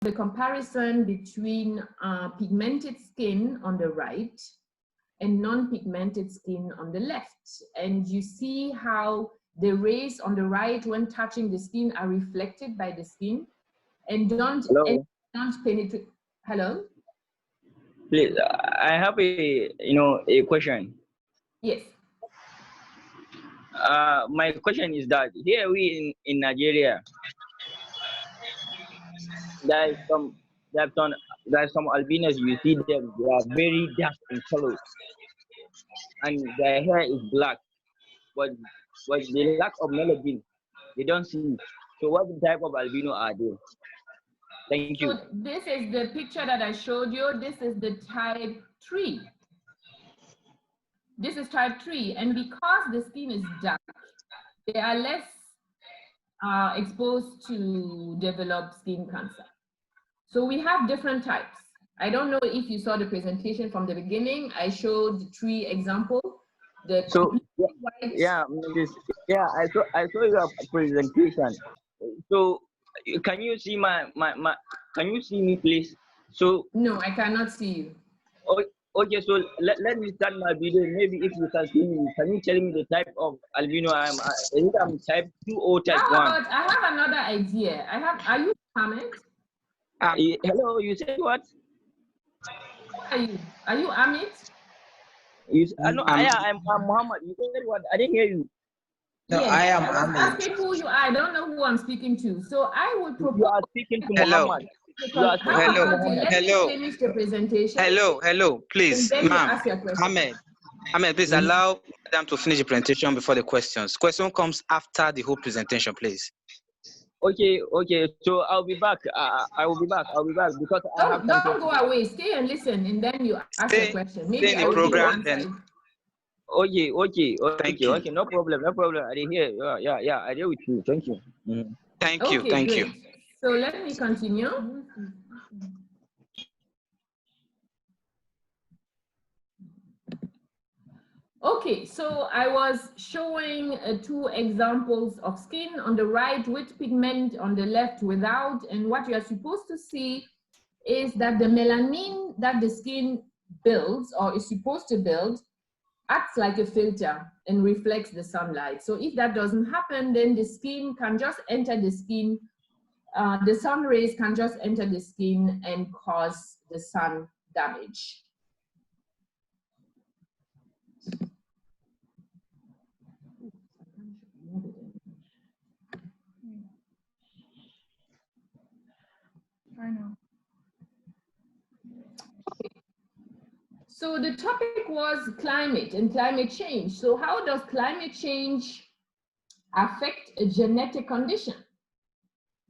the comparison between pigmented skin on the right and non-pigmented skin on the left. And you see how the rays on the right, when touching the skin, are reflected by the skin and don't penetrate. Hello? Please, I have a question. Yes. My question is that here we in Nigeria, there are some albinos. You see them; they are very dark in color, and their hair is black. But the lack of melanin, they don't see. So what type of albino are they? Thank you. So this is the picture that I showed you. This is the type 3. This is type 3, and because the skin is dark, they are less exposed to develop skin cancer. So we have different types. I don't know if you saw the presentation from the beginning. I showed 3 examples. I saw your presentation. So can you see can you see me, please? So no, I cannot see you. Okay, so let me start my video. Maybe if you can see me, can you tell me the type of albino I am? I'm type 2 or type 1? I have another idea. Are you Ahmed? Hello, you said what? Are you Ahmed? No, I'm Muhammad. You said what? I didn't hear you. No, yes, I am Ahmed. Asking who you are. I don't know who I'm speaking to. So I would propose. You are speaking to Muhammad. Hello. Finish the presentation. Hello. Please, ma'am. Ahmed, please allow them to finish the presentation before the questions. Question comes after the whole presentation, please. Okay. So I'll be back. I will be back because don't go away. Stay and listen, and then you ask your question. Maybe stay in the program. Then. Okay. Thank you. Okay. No problem. I didn't hear. Yeah. I deal with you. Thank you. Mm-hmm. Thank you. So let me continue. Okay, so I was showing 2 examples of skin on the right with pigment, on the left without, and what you are supposed to see is that the melanin that the skin builds or is supposed to build acts like a filter and reflects the sunlight. So if that doesn't happen, then the skin can just enter the skin, the sun rays can just enter the skin and cause the sun damage. So the topic was climate and climate change. So how does climate change affect a genetic condition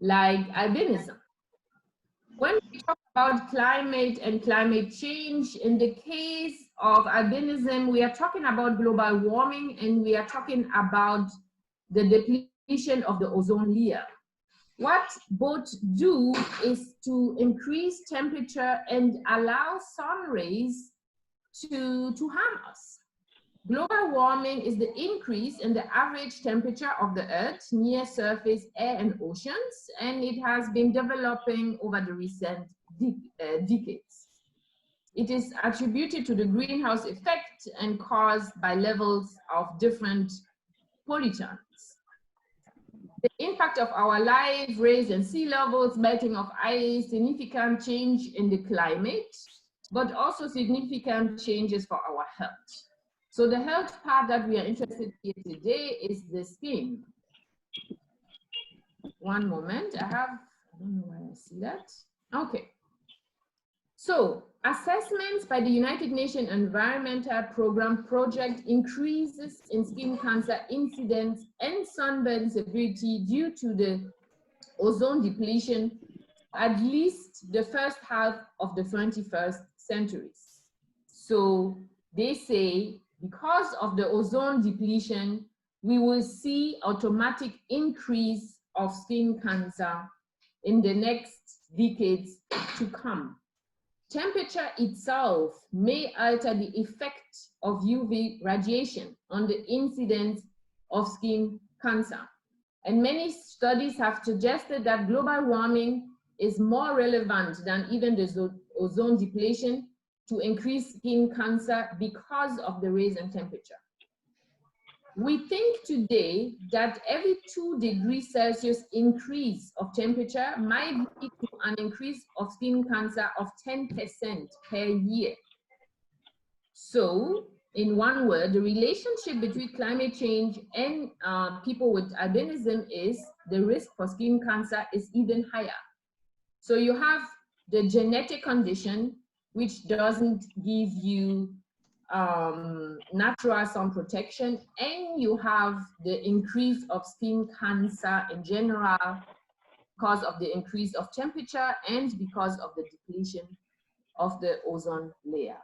like albinism? When we talk about climate and climate change, in the case of albinism, we are talking about global warming and we are talking about the depletion of the ozone layer. What both do is to increase temperature and allow sun rays to harm us. Global warming is the increase in the average temperature of the Earth, near surface, air, and oceans, and it has been developing over the recent decades. It is attributed to the greenhouse effect and caused by levels of different pollutants. The impact of our life, rise in sea levels, melting of ice, significant change in the climate, but also significant changes for our health. So the health part that we are interested in today is the skin. One moment, I don't know why I see that. Okay. So assessments by the United Nations Environmental Program project increases in skin cancer incidence and sunburn severity due to the ozone depletion at least the first half of the 21st century. So they say because of the ozone depletion, we will see automatic increase of skin cancer in the next decades to come. Temperature itself may alter the effect of UV radiation on the incidence of skin cancer. And many studies have suggested that global warming is more relevant than even the ozone depletion to increase skin cancer because of the rise in temperature. We think today that every 2 degrees Celsius increase of temperature might lead to an increase of skin cancer of 10% per year. So, in one word, the relationship between climate change and people with albinism is the risk for skin cancer is even higher. So you have the genetic condition, which doesn't give you natural sun protection, and you have the increase of skin cancer in general because of the increase of temperature and because of the depletion of the ozone layer.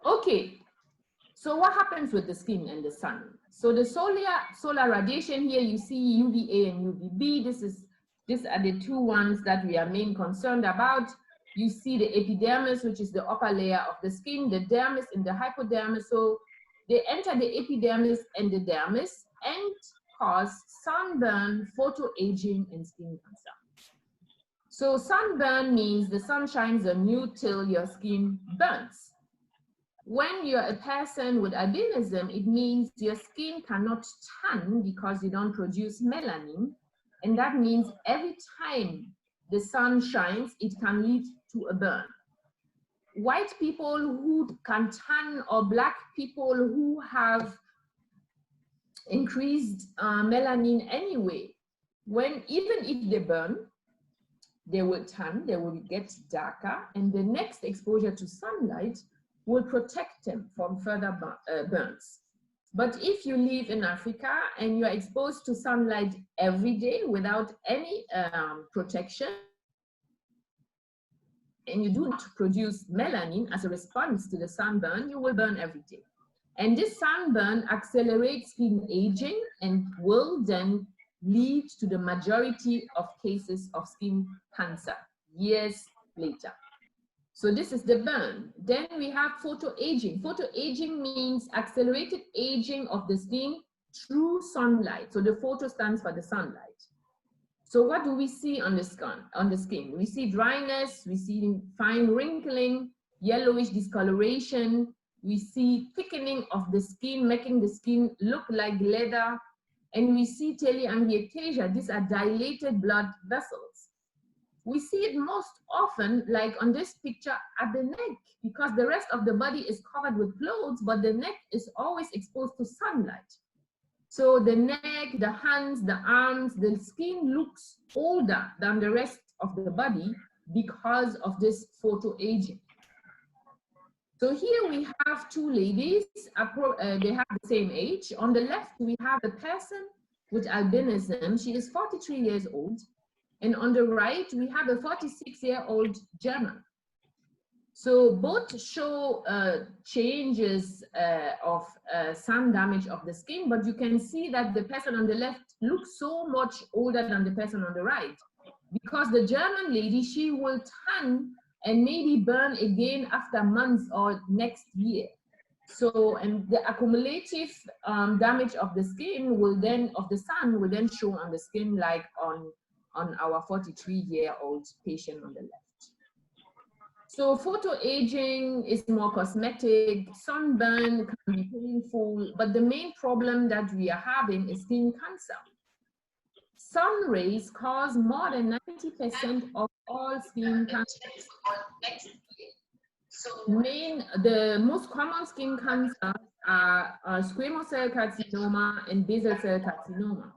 Okay, so what happens with the skin and the sun? So the solar radiation here, you see UVA and UVB. These are the 2 ones that we are mainly concerned about. You see the epidermis, which is the upper layer of the skin, the dermis and the hypodermis. So they enter the epidermis and the dermis and cause sunburn, photoaging, and skin cancer. So sunburn means the sun shines on you till your skin burns. When you're a person with albinism, it means your skin cannot tan because you don't produce melanin. And that means every time the sun shines, it can lead to a burn. White people who can tan or black people who have increased melanin anyway, even if they burn, they will tan, they will get darker, and the next exposure to sunlight will protect them from further burns. But if you live in Africa and you are exposed to sunlight every day without any protection, and you do not produce melanin as a response to the sunburn, you will burn every day. And this sunburn accelerates skin aging and will then lead to the majority of cases of skin cancer years later. So this is the burn. Then we have photoaging. Photoaging means accelerated aging of the skin through sunlight. So the photo stands for the sunlight. So what do we see on the skin? We see dryness, we see fine wrinkling, yellowish discoloration, we see thickening of the skin, making the skin look like leather, and we see telangiectasia. These are dilated blood vessels. We see it most often, like on this picture, at the neck, because the rest of the body is covered with clothes, but the neck is always exposed to sunlight. So the neck, the hands, the arms, the skin looks older than the rest of the body because of this photoaging. So here we have 2 ladies, they have the same age. On the left, we have a person with albinism. She is 43 years old. And on the right, we have a 46-year-old German. So both show changes of sun damage of the skin, but you can see that the person on the left looks so much older than the person on the right. Because the German lady, she will tan and maybe burn again after months or next year. So, and the accumulative damage of the skin will then, of the sun will then show on the skin, like on our 43-year-old patient on the left. So photoaging is more cosmetic, sunburn can be painful, but the main problem that we are having is skin cancer. Sun rays cause more than 90% of all skin cancers. The most common skin cancers are squamous cell carcinoma and basal cell carcinoma.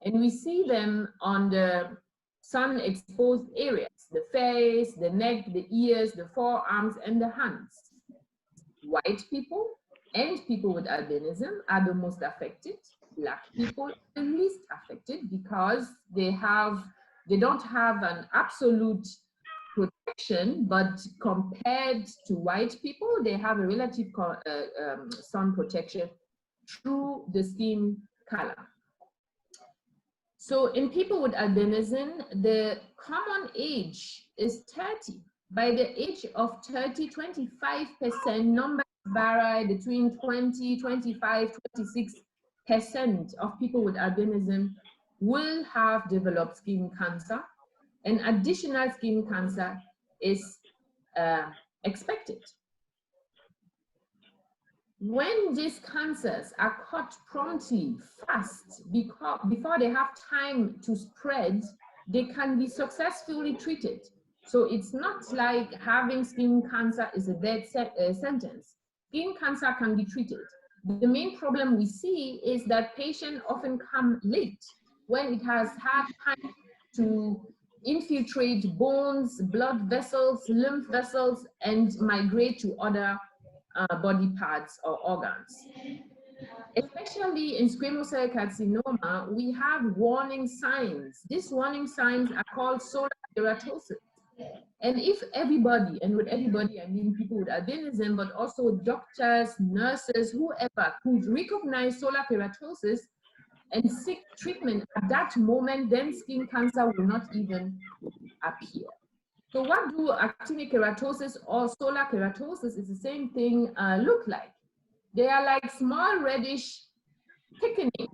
And we see them on the sun-exposed areas, the face, the neck, the ears, the forearms, and the hands. White people and people with albinism are the most affected. Black people are the least affected because they don't have an absolute protection, but compared to white people, they have a relative sun protection through the skin color. So in people with albinism, the common age is 30. By the age of 30, 25% numbers vary between 20, 25, 26, of people with albinism will have developed skin cancer, and additional skin cancer is expected. When these cancers are caught promptly, fast, before they have time to spread, they can be successfully treated. So it's not like having skin cancer is a dead sentence. Skin cancer can be treated. The main problem we see is that patients often come late when it has had time to infiltrate bones, blood vessels, lymph vessels, and migrate to other body parts or organs. Especially in squamous cell carcinoma, we have warning signs. These warning signs are called solar keratosis. And if everybody, and with everybody I mean people with albinism, but also doctors, nurses, whoever could recognize solar keratosis and seek treatment at that moment, then skin cancer will not even appear. So what do actinic keratosis or solar keratosis, is the same thing, look like? They are like small reddish thickening,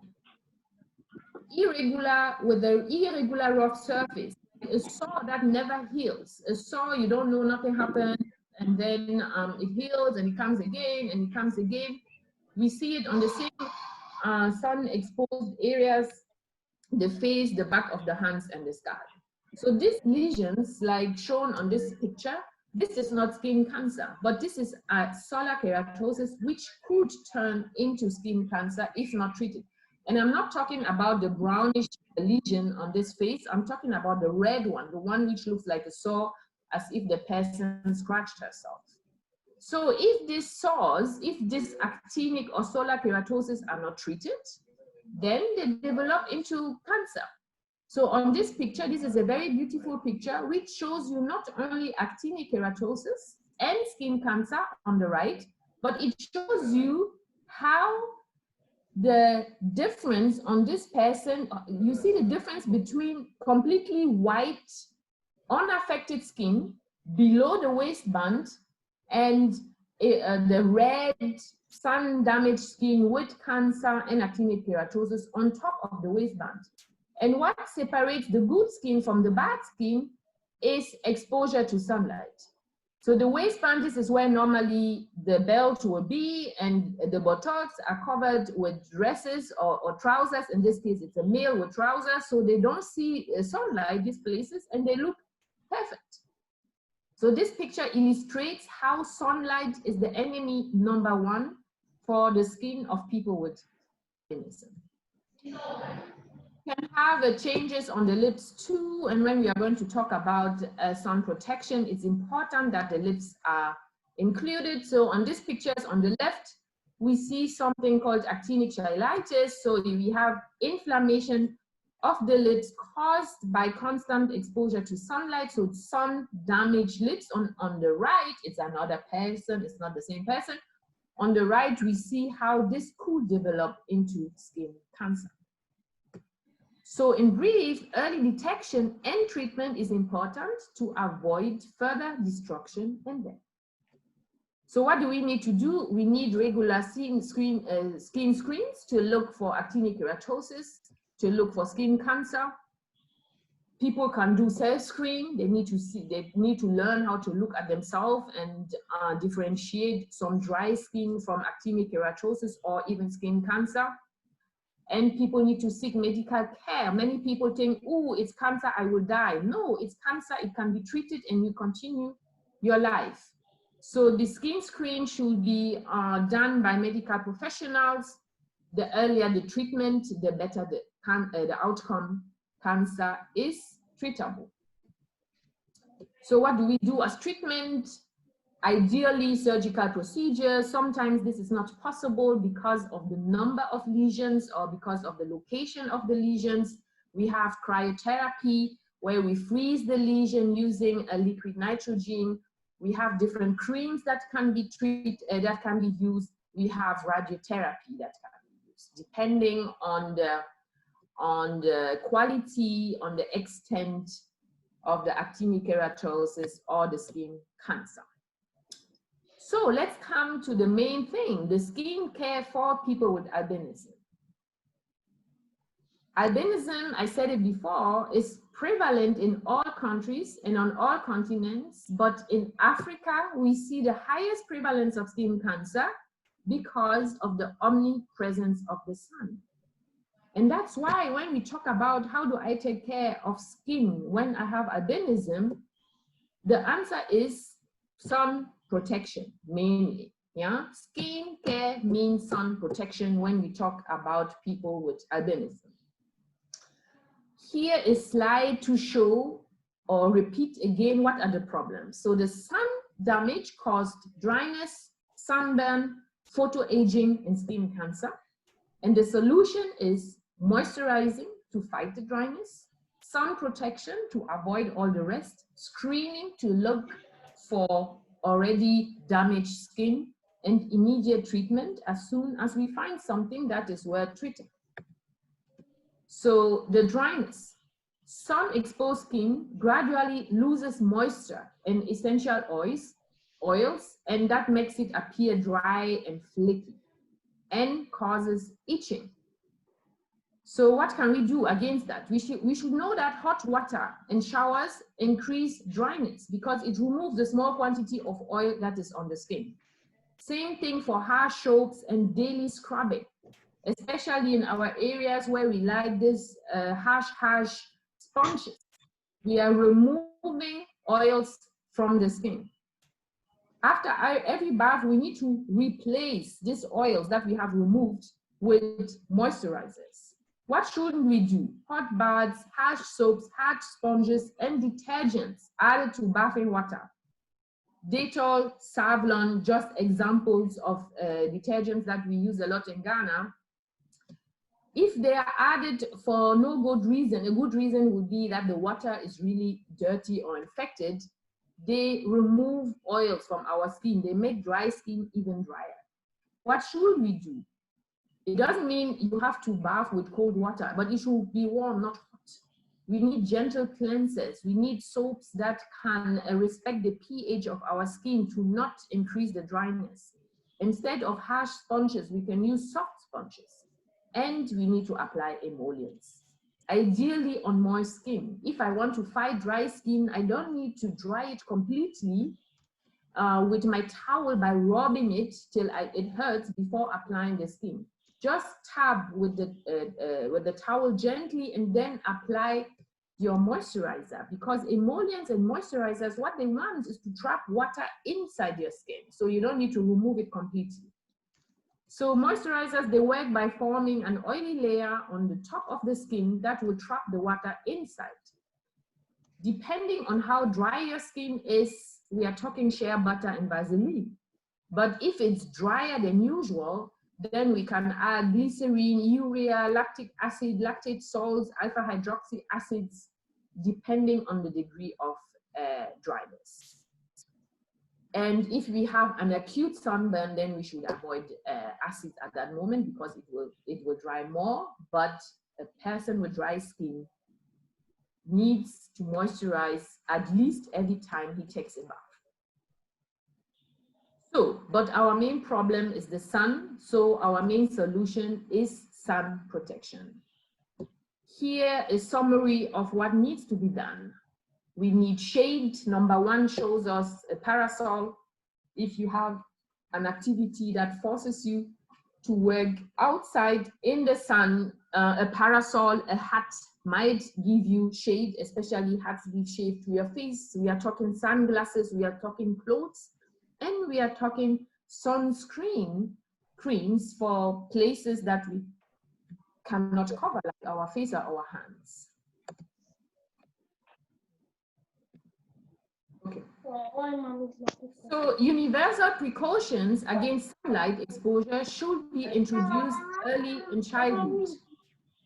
irregular, with an irregular rough surface. A sore that never heals. A sore, you don't know, nothing happened, and then it heals and it comes again and it comes again. We see it on the same sun-exposed areas, the face, the back of the hands, and the scalp. So these lesions, like shown on this picture, this is not skin cancer, but this is a solar keratosis, which could turn into skin cancer if not treated. And I'm not talking about the brownish lesion on this face. I'm talking about the red one, the one which looks like a sore, as if the person scratched herself. So if these sores, if this actinic or solar keratosis are not treated, then they develop into cancer. So on this picture, this is a very beautiful picture which shows you not only actinic keratosis and skin cancer on the right, but it shows you how the difference on this person, you see the difference between completely white, unaffected skin below the waistband and the red sun-damaged skin with cancer and actinic keratosis on top of the waistband. And what separates the good skin from the bad skin is exposure to sunlight. So the waistband, this is where normally the belt will be, and the buttocks are covered with dresses or trousers. In this case, it's a male with trousers, so they don't see sunlight, these places, and they look perfect. So this picture illustrates how sunlight is the enemy #1 for the skin of people with albinism. Can have changes on the lips too, and when we are going to talk about sun protection, it's important that the lips are included. So on these pictures on the left, we see something called actinic cheilitis. So we have inflammation of the lips caused by constant exposure to sunlight. So sun damaged lips. On the right, it's another person, it's not the same person. On the right, we see how this could develop into skin cancer. So in brief, early detection and treatment is important to avoid further destruction and death. So what do we need to do? We need regular skin screens to look for actinic keratosis, to look for skin cancer. People can do self-screen. They need to learn how to look at themselves and differentiate some dry skin from actinic keratosis or even skin cancer. And people need to seek medical care. Many people think, oh, it's cancer, I will die. No, it's cancer, it can be treated and you continue your life. So the skin screen should be done by medical professionals. The earlier the treatment, the better the outcome. Cancer is treatable. So what do we do as treatment? Ideally, surgical procedures. Sometimes this is not possible because of the number of lesions or because of the location of the lesions. We have cryotherapy, where we freeze the lesion using a liquid nitrogen. We have different creams that can be used. We have radiotherapy that can be used, depending on the quality, on the extent of the actinic keratosis or the skin cancer. So let's come to the main thing, the skin care for people with albinism. Albinism, I said it before, is prevalent in all countries and on all continents, but in Africa, we see the highest prevalence of skin cancer because of the omnipresence of the sun. And that's why when we talk about how do I take care of skin when I have albinism, the answer is sun protection, mainly. Yeah, skin care means sun protection when we talk about people with albinism. Here is a slide to show or repeat again what are the problems. So the sun damage caused dryness, sunburn, photoaging, and skin cancer. And the solution is moisturizing to fight the dryness, sun protection to avoid all the rest, screening to look for already damaged skin, and immediate treatment as soon as we find something that is worth treating. So the dryness, sun-exposed skin gradually loses moisture and essential oils, and that makes it appear dry and flaky and causes itching. So what can we do against that? We should know that hot water and showers increase dryness because it removes the small quantity of oil that is on the skin. Same thing for harsh soaps and daily scrubbing, especially in our areas where we like this harsh sponges. We are removing oils from the skin. After every bath, we need to replace these oils that we have removed with moisturizers. What shouldn't we do? Hot baths, harsh soaps, harsh sponges, and detergents added to bathing water. Dettol, Savlon, just examples of detergents that we use a lot in Ghana. If they are added for no good reason, a good reason would be that the water is really dirty or infected, they remove oils from our skin. They make dry skin even drier. What should we do? It doesn't mean you have to bath with cold water, but it should be warm, not hot. We need gentle cleansers. We need soaps that can respect the pH of our skin to not increase the dryness. Instead of harsh sponges, we can use soft sponges. And we need to apply emollients, ideally on moist skin. If I want to fight dry skin, I don't need to dry it completely with my towel by rubbing it till it hurts before applying the skin. Just tap with the towel gently and then apply your moisturizer, because emollients and moisturizers, what they want is to trap water inside your skin. So you don't need to remove it completely. So moisturizers, they work by forming an oily layer on the top of the skin that will trap the water inside. Depending on how dry your skin is, we are talking shea butter and Vaseline. But if it's drier than usual, then we can add glycerine, urea, lactic acid, lactate salts, alpha hydroxy acids, depending on the degree of dryness. And if we have an acute sunburn, then we should avoid acids at that moment because it will dry more. But a person with dry skin needs to moisturize at least every time he takes a bath. So, but our main problem is the sun. So our main solution is sun protection. Here is a summary of what needs to be done. We need shade. Number one shows us a parasol. If you have an activity that forces you to work outside in the sun, a parasol, a hat might give you shade, especially hats give shade to your face. We are talking sunglasses, we are talking clothes, and we are talking sunscreen creams for places that we cannot cover, like our face or our hands. Okay. So universal precautions against sunlight exposure should be introduced early in childhood.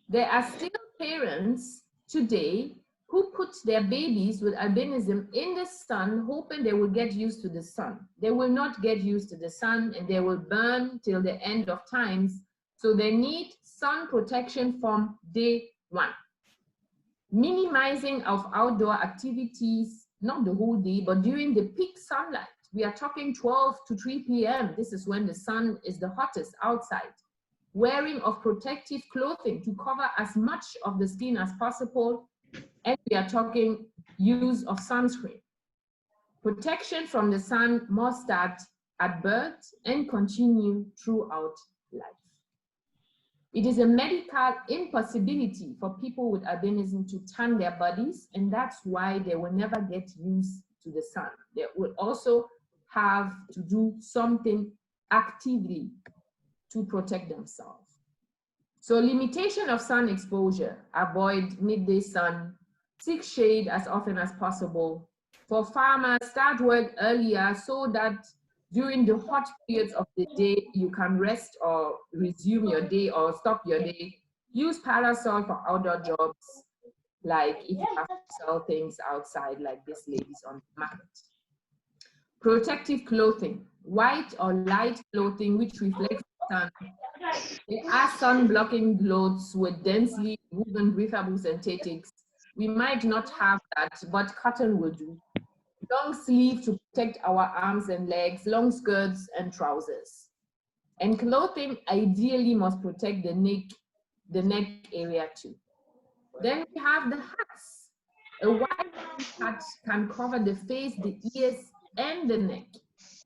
There are still parents today who put their babies with albinism in the sun, hoping they will get used to the sun. They will not get used to the sun and they will burn till the end of times. So they need sun protection from day one. Minimizing of outdoor activities, not the whole day, but during the peak sunlight. We are talking 12 to 3 p.m. This is when the sun is the hottest outside. wearing of protective clothing to cover as much of the skin as possible. And we are talking use of sunscreen. Protection from the sun must start at birth and continue throughout life. It is a medical impossibility for people with albinism to tan their bodies, and that's why they will never get used to the sun. They will also have to do something actively to protect themselves. So limitation of sun exposure: avoid midday sun, seek shade as often as possible. For farmers, start work earlier so that during the hot periods of the day, you can rest or resume your day or stop your day. Use parasol for outdoor jobs, like if you have to sell things outside, like this ladies on the market. Protective clothing: white or light clothing which reflects sun. There are sun-blocking clothes with densely woven breathable synthetics. We might not have that, but cotton will do. Long sleeve to protect our arms and legs, long skirts and trousers. And clothing ideally must protect the neck area too. Then we have the hats. A white hat can cover the face, the ears, and the neck.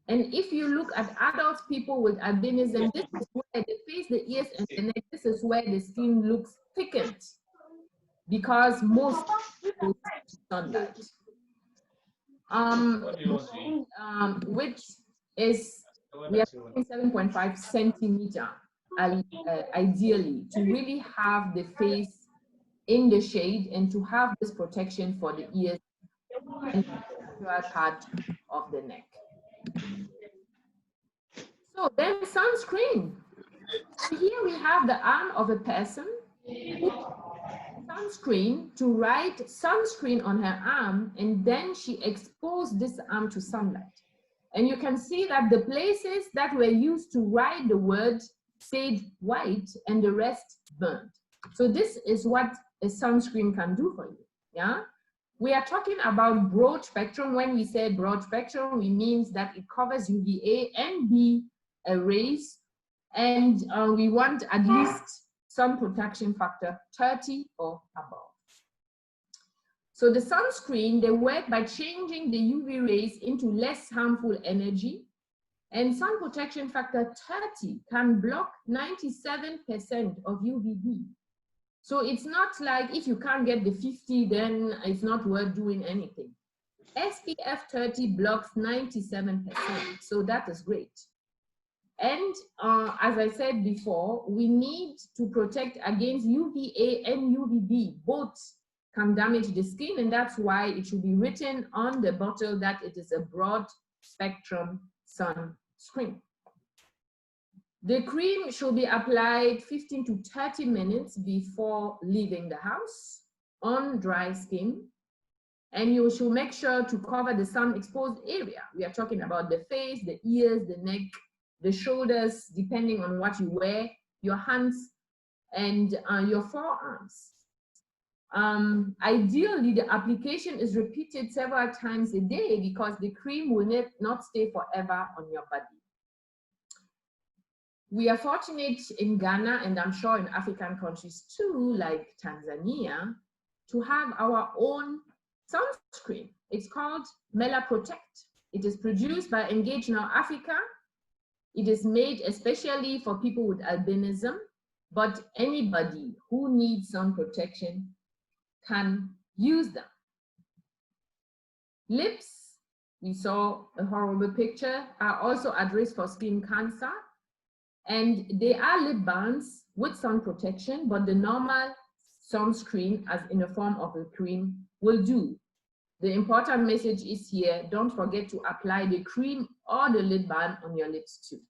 And if you look at adult people with albinism, this is where the face, the ears, and the neck, this is where the skin looks thickened, because most people sunlight. Which is, we are 7.5 centimeter ideally, to really have the face in the shade and to have this protection for the ears and the part of the neck. So then sunscreen. So here we have the arm of a person, sunscreen, to write sunscreen on her arm, and then she exposed this arm to sunlight. And you can see that the places that were used to write the word stayed white and the rest burned. So this is what a sunscreen can do for you, yeah? We are talking about broad spectrum. When we say broad spectrum, it means that it covers UVA and B rays, and we want at least sun protection factor 30 or above. So the sunscreen, they work by changing the UV rays into less harmful energy, and sun protection factor 30 can block 97% of UVB. So it's not like if you can't get the 50, then it's not worth doing anything. SPF 30 blocks 97%, so that is great. And as I said before, we need to protect against UVA and UVB. Both can damage the skin, and that's why it should be written on the bottle that it is a broad spectrum sunscreen. The cream should be applied 15 to 30 minutes before leaving the house on dry skin. And you should make sure to cover the sun exposed area. We are talking about the face, the ears, the neck, the shoulders, depending on what you wear, your hands, and your forearms. Ideally, the application is repeated several times a day because the cream will not stay forever on your body. We are fortunate in Ghana, and I'm sure in African countries too, like Tanzania, to have our own sunscreen. It's called Mela Protect. It is produced by Engage Now Africa. It is made especially for people with albinism, but anybody who needs sun protection can use them. Lips, we saw a horrible picture, are also at risk for skin cancer. And they are lip balms with sun protection, but the normal sunscreen, as in the form of a cream, will do. The important message is here: don't forget to apply the cream or the lip balm on your lips too.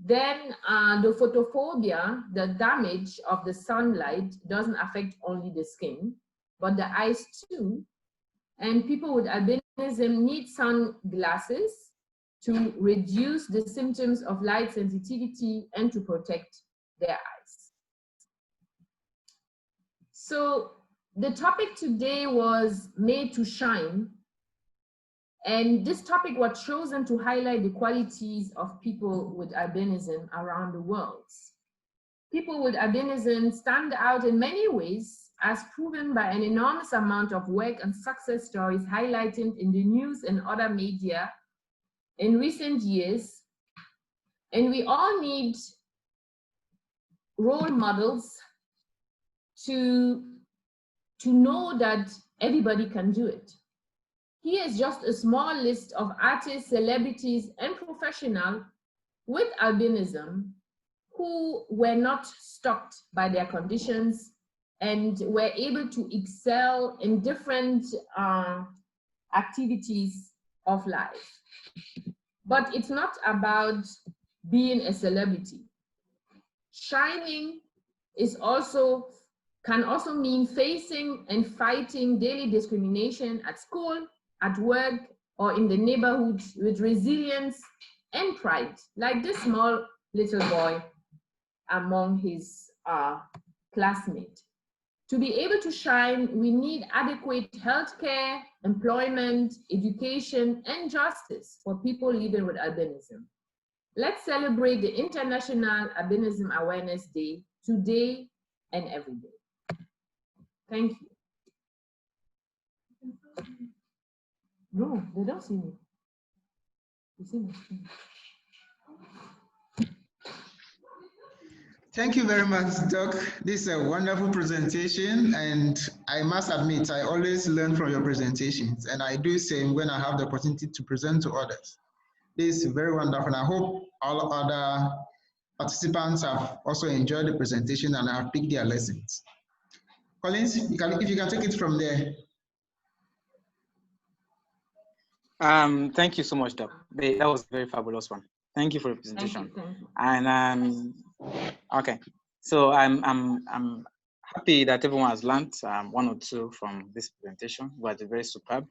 Then the photophobia, the damage of the sunlight, doesn't affect only the skin, but the eyes too. And people with albinism need sunglasses to reduce the symptoms of light sensitivity and to protect their eyes. So the topic today was made to shine. And this topic was chosen to highlight the qualities of people with albinism around the world. People with albinism stand out in many ways, as proven by an enormous amount of work and success stories highlighted in the news and other media in recent years. And we all need role models to know that everybody can do it. Here is just a small list of artists, celebrities, and professionals with albinism who were not stopped by their conditions and were able to excel in different activities of life. But it's not about being a celebrity. Shining can also mean facing and fighting daily discrimination at school, at work, or in the neighborhood with resilience and pride, like this small little boy among his classmates. To be able to shine, we need adequate healthcare, employment, education, and justice for people living with albinism. Let's celebrate the International Albinism Awareness Day today and every day. Thank you. No, they don't see me. They see me. Thank you very much, Doc. This is a wonderful presentation, and I must admit, I always learn from your presentations, and I do same when I have the opportunity to present to others. This is very wonderful, and I hope all other participants have also enjoyed the presentation and have picked their lessons. Collins, if you can take it from there. Thank you so much, Doc. That was a very fabulous one. Thank you for the presentation. Thank you. And okay, so I'm happy that everyone has learned one or two from this presentation. It was very superb.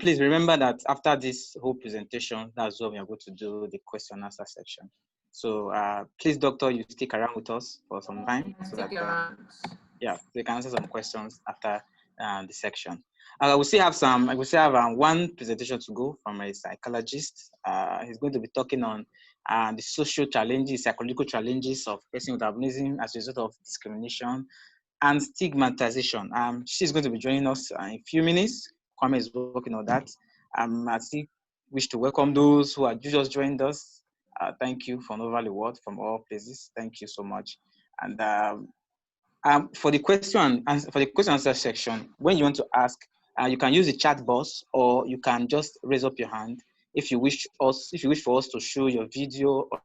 Please remember that after this whole presentation, that's when we are going to do the question and answer section. So please, Doctor, you stick around with us for some time so that yeah, we can answer some questions after the section. We still have one presentation to go from a psychologist. He's going to be talking on the social challenges, psychological challenges of person with albinism as a result of discrimination and stigmatization. She's going to be joining us in a few minutes. Kwame is working on that. I still wish to welcome those who have just joined us. Thank you for an overall word from all places. Thank you so much. And for the question answer section, when you want to ask, you can use the chat box, or you can just raise up your hand if you wish for us to show your video or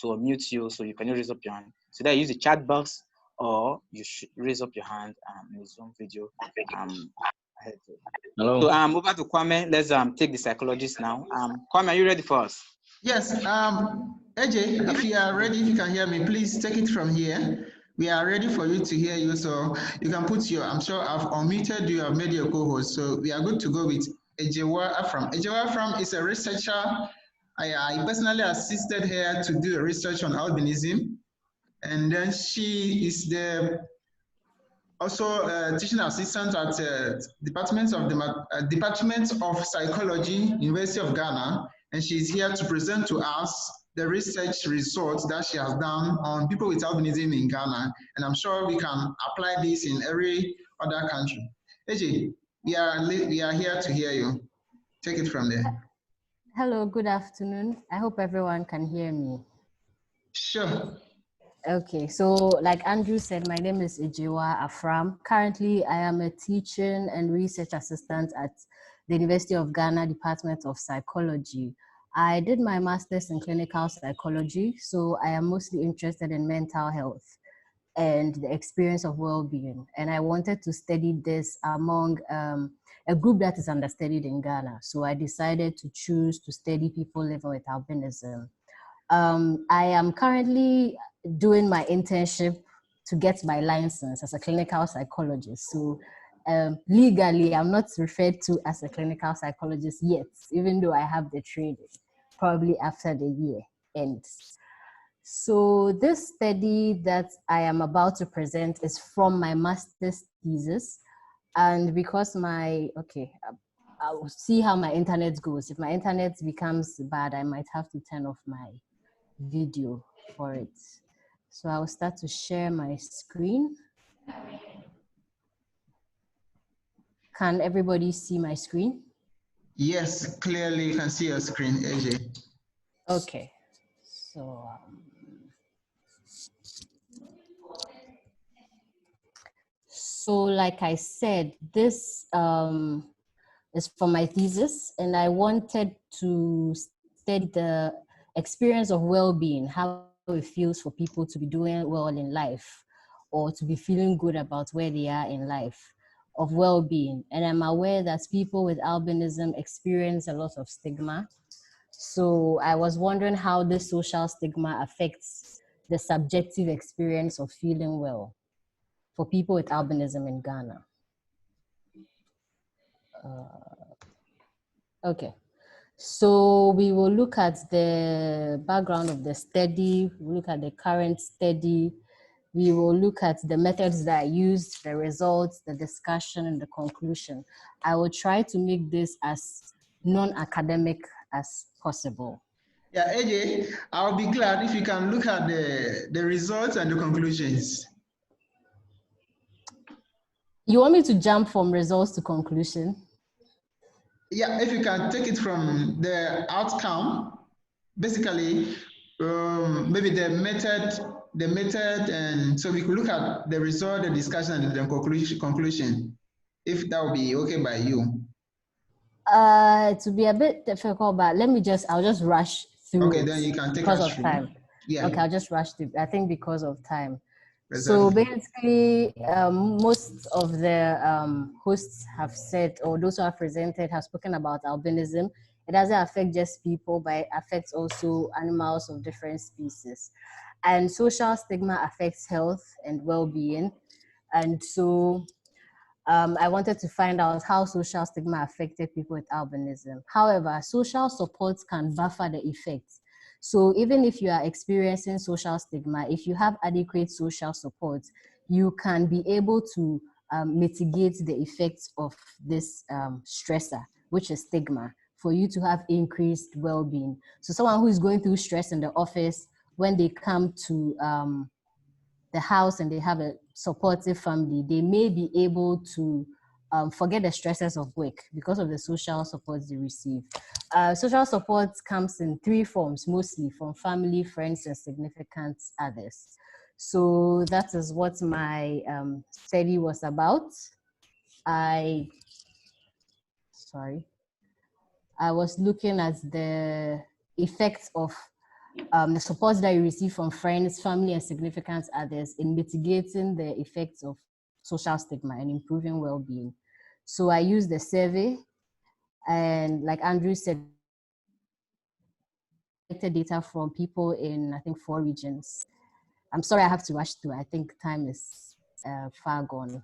to unmute you. So you can raise up your hand. So that you use the chat box, or you should raise up your hand in the Zoom video. Hello. So over to Kwame. Let's take the psychologist now. Kwame, are you ready for us? Yes. Ajay, if you are ready, if you can hear me, please take it from here. We are ready for you to hear you, so you can put your, I'm sure I've unmuted you, I've made your co-host, so we are good to go with Adjeiwa Affram. Adjeiwa Affram is a researcher. I personally assisted her to do a research on albinism, and then she is also teaching assistant at Department of Psychology, University of Ghana, and she's here to present to us the research results that she has done on people with albinism in Ghana, and I'm sure we can apply this in every other country. Ajay, we are here to hear you. Take it from there. Hello, good afternoon. I hope everyone can hear me. Sure. Okay, so like Andrew said, my name is Adjeiwa Affram. Currently, I am a teaching and research assistant at the University of Ghana Department of Psychology. I did my master's in clinical psychology, so I am mostly interested in mental health and the experience of well-being. And I wanted to study this among a group that is understudied in Ghana. So I decided to choose to study people living with albinism. I am currently doing my internship to get my license as a clinical psychologist. So legally, I'm not referred to as a clinical psychologist yet, even though I have the training, probably after the year ends. So this study that I am about to present is from my master's thesis. And because I'll see how my internet goes. If my internet becomes bad, I might have to turn off my video for it. So I'll start to share my screen. Can everybody see my screen? Yes, clearly you can see your screen, AJ. Okay. So, like I said, this is for my thesis, and I wanted to study the experience of well-being, how it feels for people to be doing well in life or to be feeling good about where they are in life, of well-being. And I'm aware that people with albinism experience a lot of stigma. So I was wondering how this social stigma affects the subjective experience of feeling well for people with albinism in Ghana. Okay. So we will look at the background of the study, we'll look at the current study, we will look at the methods that are used, the results, the discussion, and the conclusion. I will try to make this as non-academic as possible. Yeah, AJ, I'll be glad if you can look at the results and the conclusions. You want me to jump from results to conclusion? Yeah, if you can take it from the outcome, basically, maybe the method, and so we could look at the result, the discussion, and the conclusion, if that would be okay by you. It would be a bit difficult, but I'll just rush through Okay, it then you can take because us of through. time. Yeah. Okay, I'll just rush through. I think because of time. Exactly. So basically, most of the hosts have said, or those who have presented have spoken about albinism. It doesn't affect just people, but it affects also animals of different species. And social stigma affects health and well-being. And so I wanted to find out how social stigma affected people with albinism. However, social supports can buffer the effects. So even if you are experiencing social stigma, if you have adequate social support, you can be able to mitigate the effects of this stressor, which is stigma, for you to have increased well-being. So someone who is going through stress in the office, when they come to the house and they have a supportive family, they may be able to forget the stresses of work because of the social support they receive. Social support comes in three forms, mostly from family, friends, and significant others. So that is what my study was about. I was looking at the effects of the support that you receive from friends, family, and significant others in mitigating the effects of social stigma and improving well-being. So I used the survey, and like Andrew said, data from people in, I think, 4 regions. I'm sorry I have to rush through. I think time is far gone.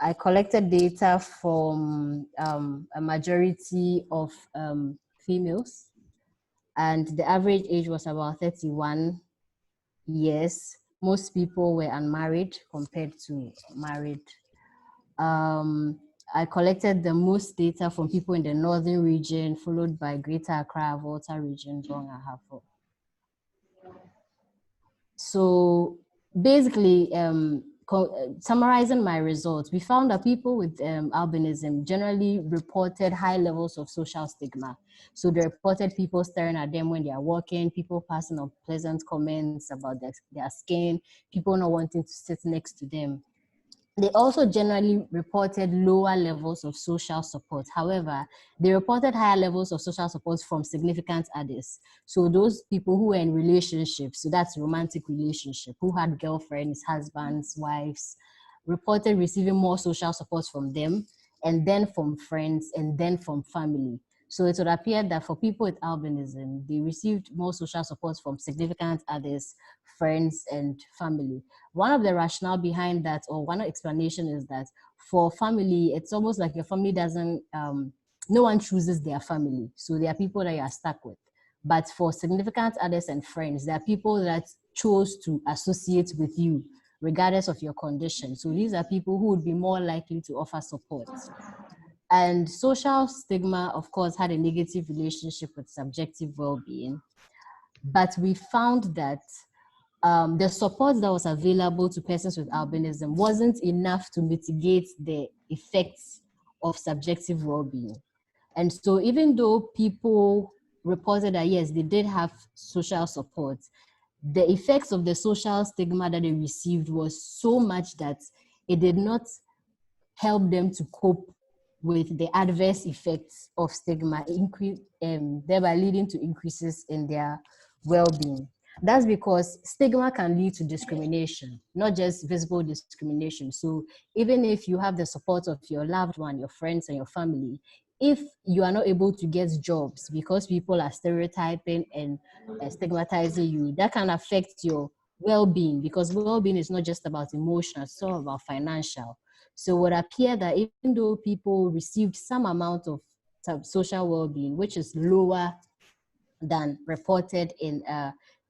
I collected data from a majority of females, and the average age was about 31 years. Most people were unmarried compared to married. I collected the most data from people in the northern region, followed by Greater Accra, Volta region, Bong and Hafo. So basically, summarizing my results, we found that people with albinism generally reported high levels of social stigma. So they reported people staring at them when they are walking, people passing unpleasant comments about their skin, people not wanting to sit next to them. They also generally reported lower levels of social support. However, they reported higher levels of social support from significant others. So those people who were in relationships, so that's romantic relationship, who had girlfriends, husbands, wives, reported receiving more social support from them, and then from friends, and then from family. So it would appear that for people with albinism, they received more social support from significant others, friends, and family. One of the rationale behind that, or one explanation, is that for family, it's almost like your family doesn't, no one chooses their family. So there are people that you are stuck with. But for significant others and friends, there are people that chose to associate with you regardless of your condition. So these are people who would be more likely to offer support. And social stigma, of course, had a negative relationship with subjective well-being. But we found that the support that was available to persons with albinism wasn't enough to mitigate the effects of subjective well-being. And so even though people reported that, yes, they did have social support, the effects of the social stigma that they received was so much that it did not help them to cope with the adverse effects of stigma, thereby leading to increases in their well-being. That's because stigma can lead to discrimination, not just visible discrimination. So even if you have the support of your loved one, your friends, and your family, if you are not able to get jobs because people are stereotyping and stigmatizing you, that can affect your well-being, because well-being is not just about emotional, it's all about financial. So it would appear that even though people received some amount of social well-being, which is lower than reported in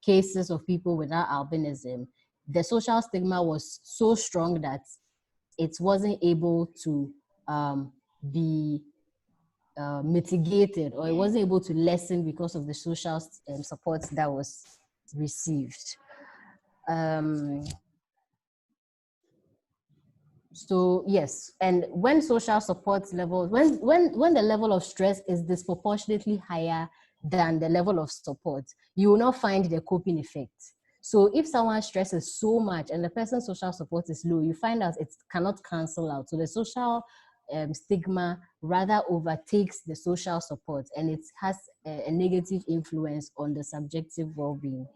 cases of people without albinism, the social stigma was so strong that it wasn't able to be mitigated, or it wasn't able to lessen because of the social support that was received. So yes, and when social support levels, when the level of stress is disproportionately higher than the level of support, you will not find the coping effect. So if someone stresses so much and the person's social support is low, you find out it cannot cancel out. So the social stigma rather overtakes the social support, and it has a negative influence on the subjective well-being.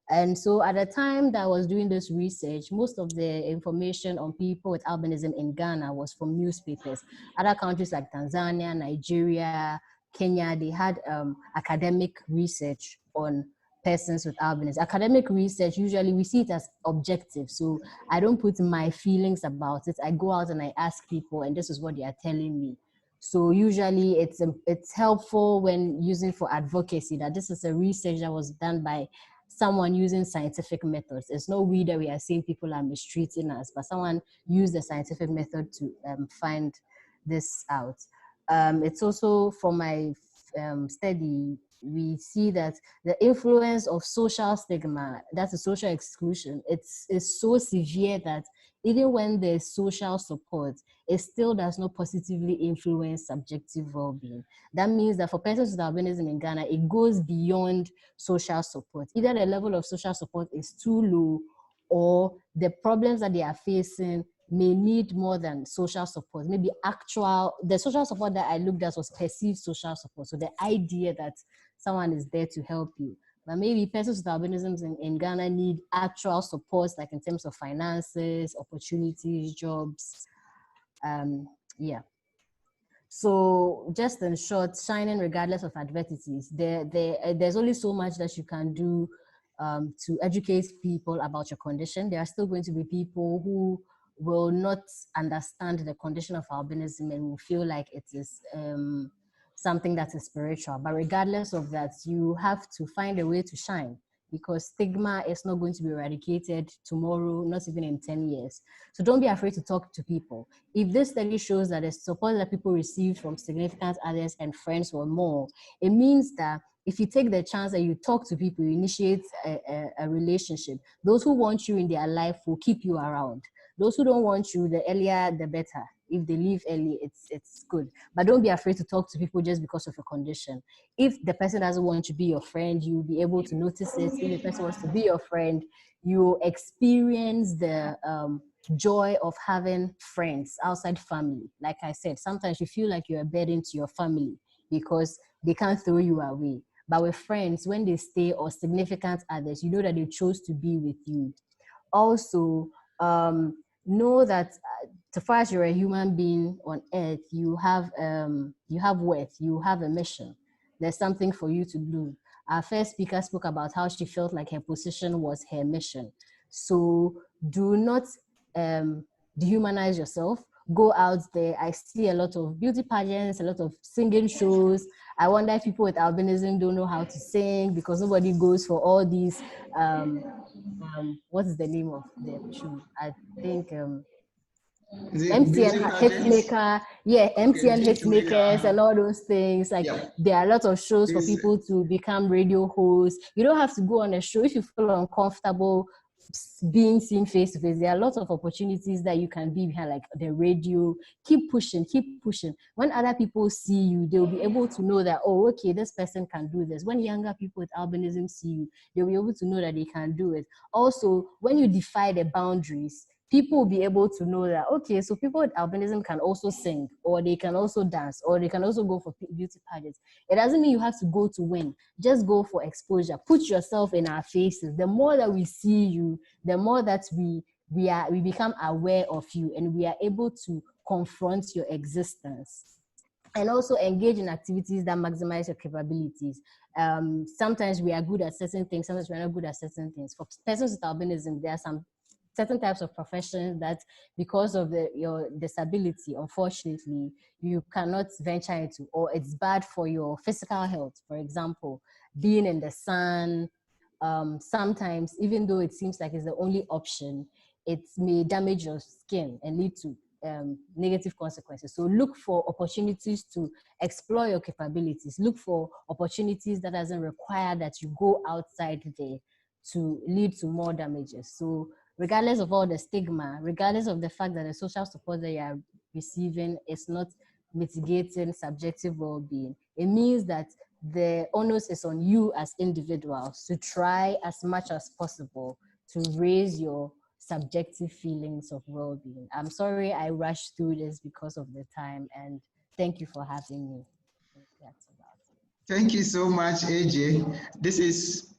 And so at the time that I was doing this research, most of the information on people with albinism in Ghana was from newspapers. Other countries like Tanzania, Nigeria, Kenya, they had academic research on persons with albinism. Academic research, usually we see it as objective. So I don't put my feelings about it. I go out and I ask people, and this is what they are telling me. So usually it's helpful when using for advocacy, that this is a research that was done by someone using scientific methods. It's no we that we are seeing people are mistreating us, but someone used the scientific method to find this out. It's also, from my study, we see that the influence of social stigma, that's a social exclusion, it's so severe that even when there's social support, it still does not positively influence subjective well-being. That means that for persons with albinism in Ghana, it goes beyond social support. Either the level of social support is too low, or the problems that they are facing may need more than social support. Maybe the social support that I looked at was perceived social support. So the idea that someone is there to help you. But maybe persons with albinism in Ghana need actual support, like in terms of finances, opportunities, jobs. Yeah. So just in short, shining regardless of adversities. There's only so much that you can do to educate people about your condition. There are still going to be people who will not understand the condition of albinism and will feel like it is something that is spiritual. But regardless of that, you have to find a way to shine, because stigma is not going to be eradicated tomorrow, not even in 10 years. So don't be afraid to talk to people. If this study shows that the support that people received from significant others and friends were more, it means that if you take the chance that you talk to people, you initiate a relationship, those who want you in their life will keep you around. Those who don't want you, the earlier, the better. If they leave early, it's good. But don't be afraid to talk to people just because of a condition. If the person doesn't want to be your friend, you'll be able to notice it. If the person wants to be your friend, you experience the joy of having friends outside family. Like I said, sometimes you feel like you're a burden to your family because they can't throw you away. But with friends, when they stay, or significant others, you know that they chose to be with you. Also, know that so far as you're a human being on earth, you have worth, you have a mission. There's something for you to do. Our first speaker spoke about how she felt like her position was her mission. So do not dehumanize yourself. Go out there. I see a lot of beauty pageants, a lot of singing shows. I wonder if people with albinism don't know how to sing, because nobody goes for all these what is the name of the show? I think MTN Hitmaker, yeah, MTN Hitmakers and all those things. Like there are a lot of shows for people to become radio hosts. You don't have to go on a show if you feel uncomfortable being seen face to face. There are a lot of opportunities that you can be behind, like the radio. Keep pushing, keep pushing. When other people see you, they'll be able to know that, oh, okay, this person can do this. When younger people with albinism see you, they'll be able to know that they can do it. Also, when you defy the boundaries, people will be able to know that, okay, so people with albinism can also sing, or they can also dance, or they can also go for beauty pageants. It doesn't mean you have to go to win. Just go for exposure. Put yourself in our faces. The more that we see you, the more that we become aware of you, and we are able to confront your existence. And also engage in activities that maximize your capabilities. Sometimes we are good at certain things, sometimes we're not good at certain things. For persons with albinism, there are some certain types of professions that, because of your disability, unfortunately, you cannot venture into, or it's bad for your physical health. For example, being in the sun, sometimes, even though it seems like it's the only option, it may damage your skin and lead to negative consequences. So look for opportunities to explore your capabilities. Look for opportunities that doesn't require that you go outside there to lead to more damages. So regardless of all the stigma, regardless of the fact that the social support that you are receiving is not mitigating subjective well-being, it means that the onus is on you as individuals to try as much as possible to raise your subjective feelings of well-being. I'm sorry I rushed through this because of the time, and thank you for having me. That's about it. Thank you so much, AJ. This is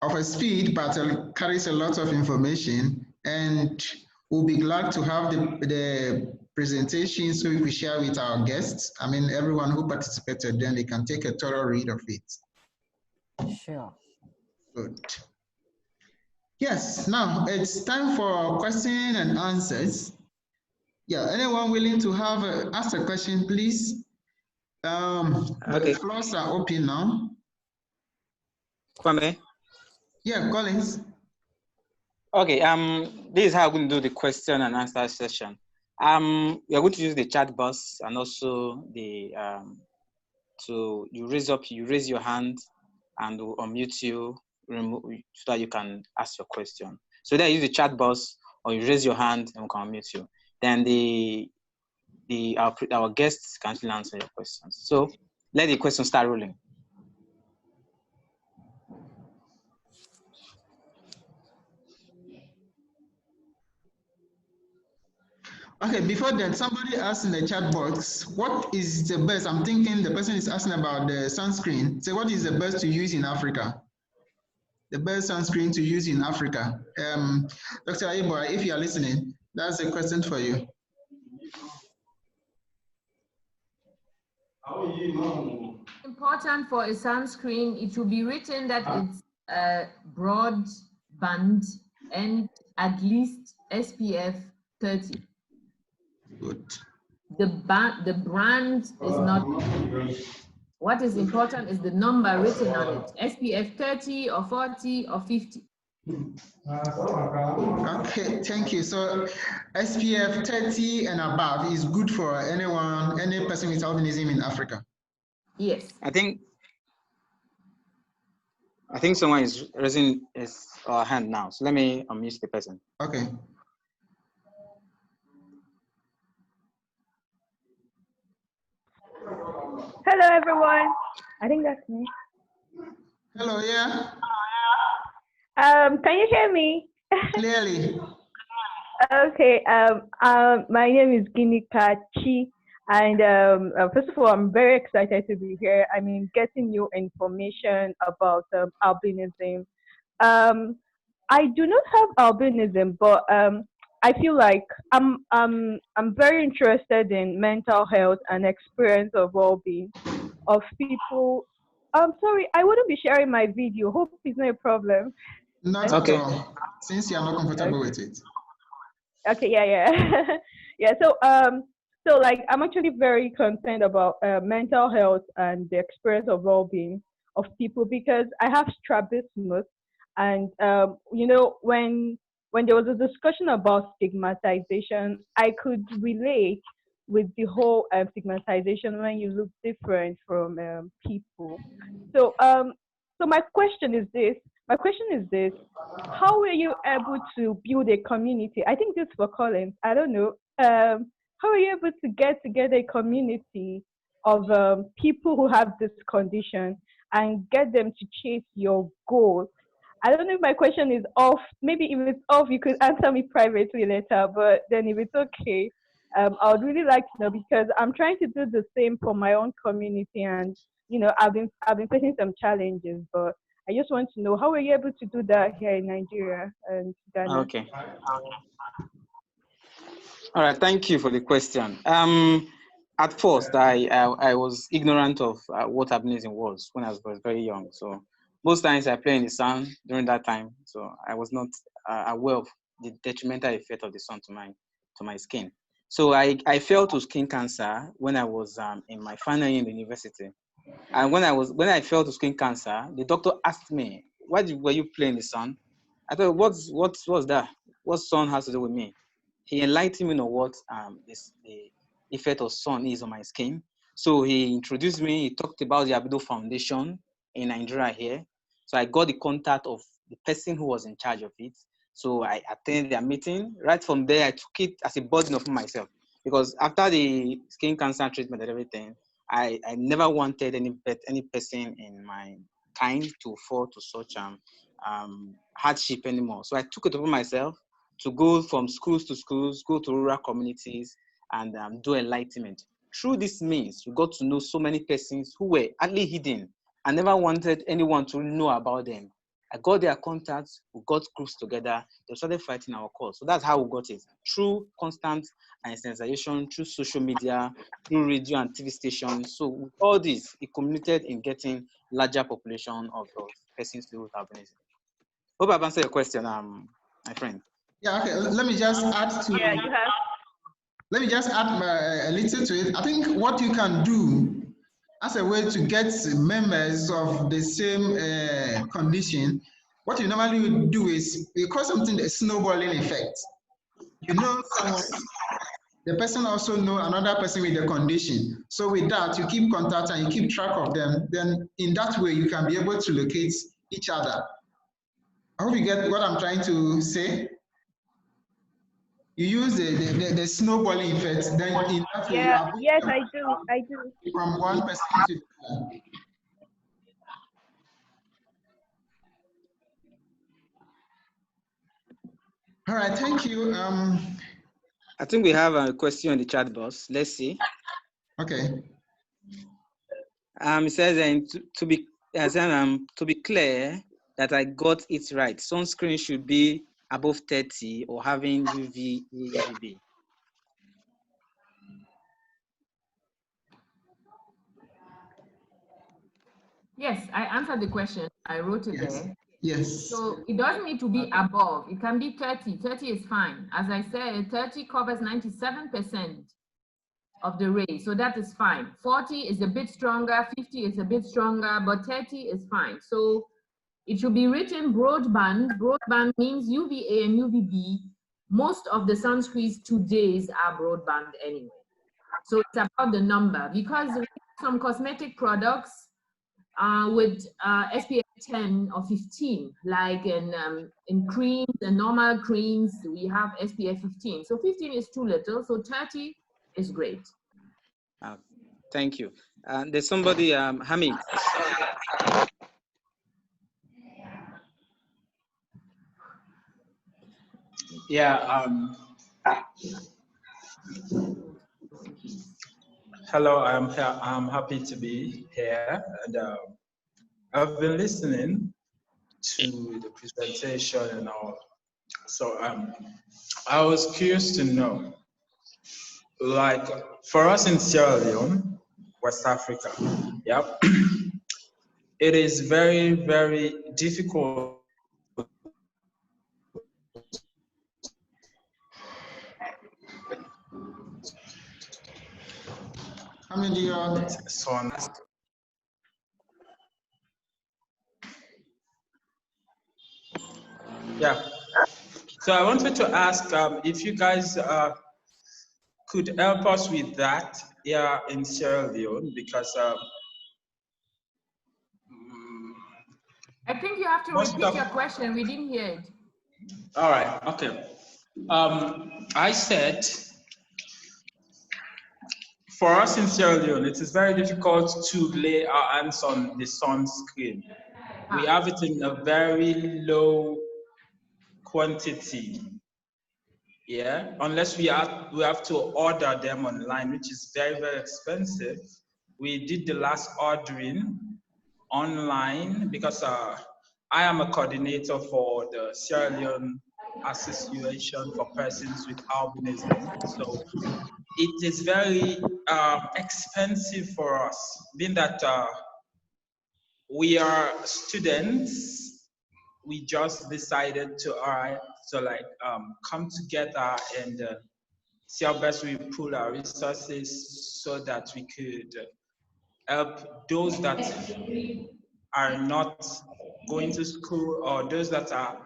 of a speed, but carries a lot of information, and we'll be glad to have the presentation so we can share with our guests. I mean, everyone who participated, then they can take a thorough read of it. Sure. Good. Yes, now it's time for question and answers. Yeah, anyone willing to have ask a question, please? Okay. The floors are open now. Kwame? Yeah, Collins. Okay, this is how I'm going to do the question and answer session. You're going to use the chat box, and also the you raise your hand, and we'll unmute you, so that you can ask your question. So then use the chat box, or you raise your hand and we can unmute you. Then our guests can actually answer your questions. So let the question start rolling. Okay, before that, somebody asked in the chat box, what is the best? I'm thinking the person is asking about the sunscreen. So what is the best to use in Africa? The best sunscreen to use in Africa. Dr. Aryi-Boi, if you are listening, that's a question for you. Important for a sunscreen, it should be written that it's broad band and at least SPF 30. Good. The brand is not. What is important is the number written on it. SPF 30 or 40 or 50. Okay, thank you. So SPF 30 and above is good for anyone, any person with albinism in Africa. Yes. I think someone is raising his hand now. So let me unmute the person. Okay. Hello, everyone. I think that's me. Hello, yeah. Can you hear me? Clearly. Okay. My name is Ginika Chi, and first of all, I'm very excited to be here. I mean, getting new information about albinism. I do not have albinism, but I feel like I'm very interested in mental health and experience of well-being of people. I'm sorry, I wouldn't be sharing my video. Hope it's not a problem. Not okay. at all, since you're not comfortable with it. Okay, yeah. Yeah, so like I'm actually very concerned about mental health and the experience of well-being of people, because I have strabismus, and you know, when when there was a discussion about stigmatization, I could relate with the whole stigmatization when you look different from people. So, so my question is this. My question is this: how were you able to build a community? I think this for Collins. I don't know. How are you able to get together a community of people who have this condition and get them to chase your goal? I don't know if my question is off. Maybe if it's off, you could answer me privately later. But then if it's okay, I would really like to know because I'm trying to do the same for my own community, and I've been facing some challenges, but I just want to know how were you able to do that here in Nigeria and Ghana? Okay. All right. Thank you for the question. At first, I was ignorant of what albinism was when I was very young. So most times I play in the sun during that time. So I was not aware of the detrimental effect of the sun to my skin. So I fell to skin cancer when I was in my final year in the university. And when I fell to skin cancer, the doctor asked me, "Why were you playing in the sun?" I thought, what's that? What sun has to do with me? He enlightened me on what the effect of sun is on my skin. So he introduced me. He talked about the Abido Foundation in Nigeria here. So I got the contact of the person who was in charge of it. So I attended their meeting. Right from there, I took it as a burden upon myself because after the skin cancer treatment and everything, I never wanted any person in my kind to fall to such hardship anymore. So I took it upon myself to go from schools to schools, go to rural communities, and do enlightenment. Through this means, we got to know so many persons who were hardly hidden and never wanted anyone to know about them. I got their contacts, we got groups together, they started fighting our cause. So that's how we got it. Through constant sensitization, through social media, through radio and TV stations. So with all this, it culminated in getting larger population of persons with albinism. Hope I've answered your question, my friend. Yeah, okay. Let me just add to. Yeah, you have. Let me just add a little to it. I think what you can do as a way to get members of the same condition, what you normally would do is we call something a snowballing effect. You know someone, the person also know another person with the condition. So with that, you keep contact and you keep track of them. Then in that way, you can be able to locate each other. I hope you get what I'm trying to say. You use the snowballing effect, then in that way, Yeah, yes, I do. from one person to another. All right, thank you. I think we have a question in the chat box. Let's see. Okay. It says, to be clear that I got it right, sunscreen should be above 30 or having UVB. Yes, I answered the question. I wrote it there. Yes. So it doesn't need to be above. It can be 30. 30 is fine. As I said, 30 covers 97% of the rays. So that is fine. 40 is a bit stronger, 50 is a bit stronger, but 30 is fine. So it should be written broadband. Broadband means UVA and UVB. Most of the sunscreens today are broadband anyway. So it's about the number, because some cosmetic products with SPF 10 or 15, like in creams and normal creams, we have SPF 15. So 15 is too little, so 30 is great. Thank you. There's somebody, Hamid. Yeah. Hello. I'm happy to be here, and I've been listening to the presentation and all. So I was curious to know, like for us in Sierra Leone, West Africa, yeah, it is very, very difficult. How many sun. Yeah. So I wanted to ask if you guys could help us with that here in Sierra Leone, because I think you have to repeat your question. We didn't hear it. All right, okay. I said, for us in Sierra Leone, it is very difficult to lay our hands on the sunscreen. We have it in a very low quantity, yeah, unless we have to order them online, which is very, very expensive. We did the last ordering online because I am a coordinator for the Sierra Leone Association for Persons with Albinism. So it is very expensive for us, being that we are students. We just decided to come together and see how best we pool our resources so that we could help those that are not going to school, or those that are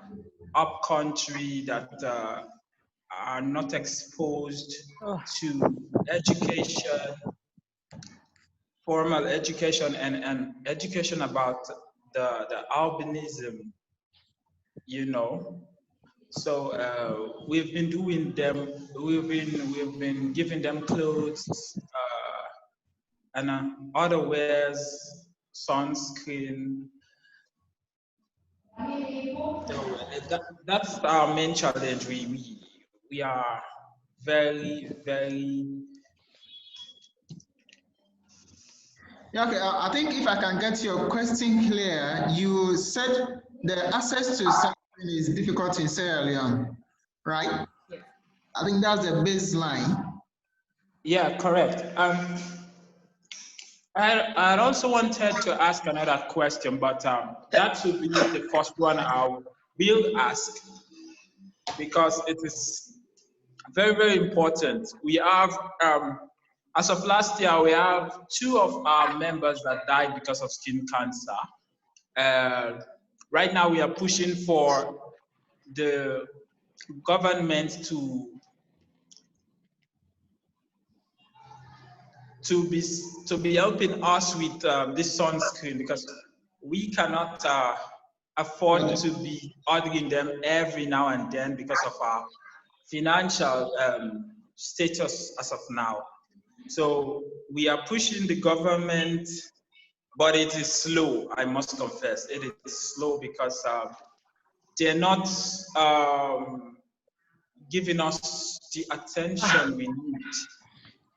up country, that are not exposed to education, formal education, and education about the albinism, you know. So we've been doing them. We've been giving them clothes and other wares, sunscreen. So that's our main challenge. We are very, very. Yeah, okay, I think if I can get your question clear, you said the access to something is difficult in Sierra Leone, right? Yes. I think that's the baseline. Yeah, correct. I also wanted to ask another question, but that would be the first one I will ask, because it is very, very important. We have, as of last year, we have 2 of our members that died because of skin cancer. Right now, we are pushing for the government to be helping us with this sunscreen, because we cannot afford to be ordering them every now and then because of our financial status as of now. So we are pushing the government, but it is slow, I must confess. It is slow because they're not giving us the attention we need.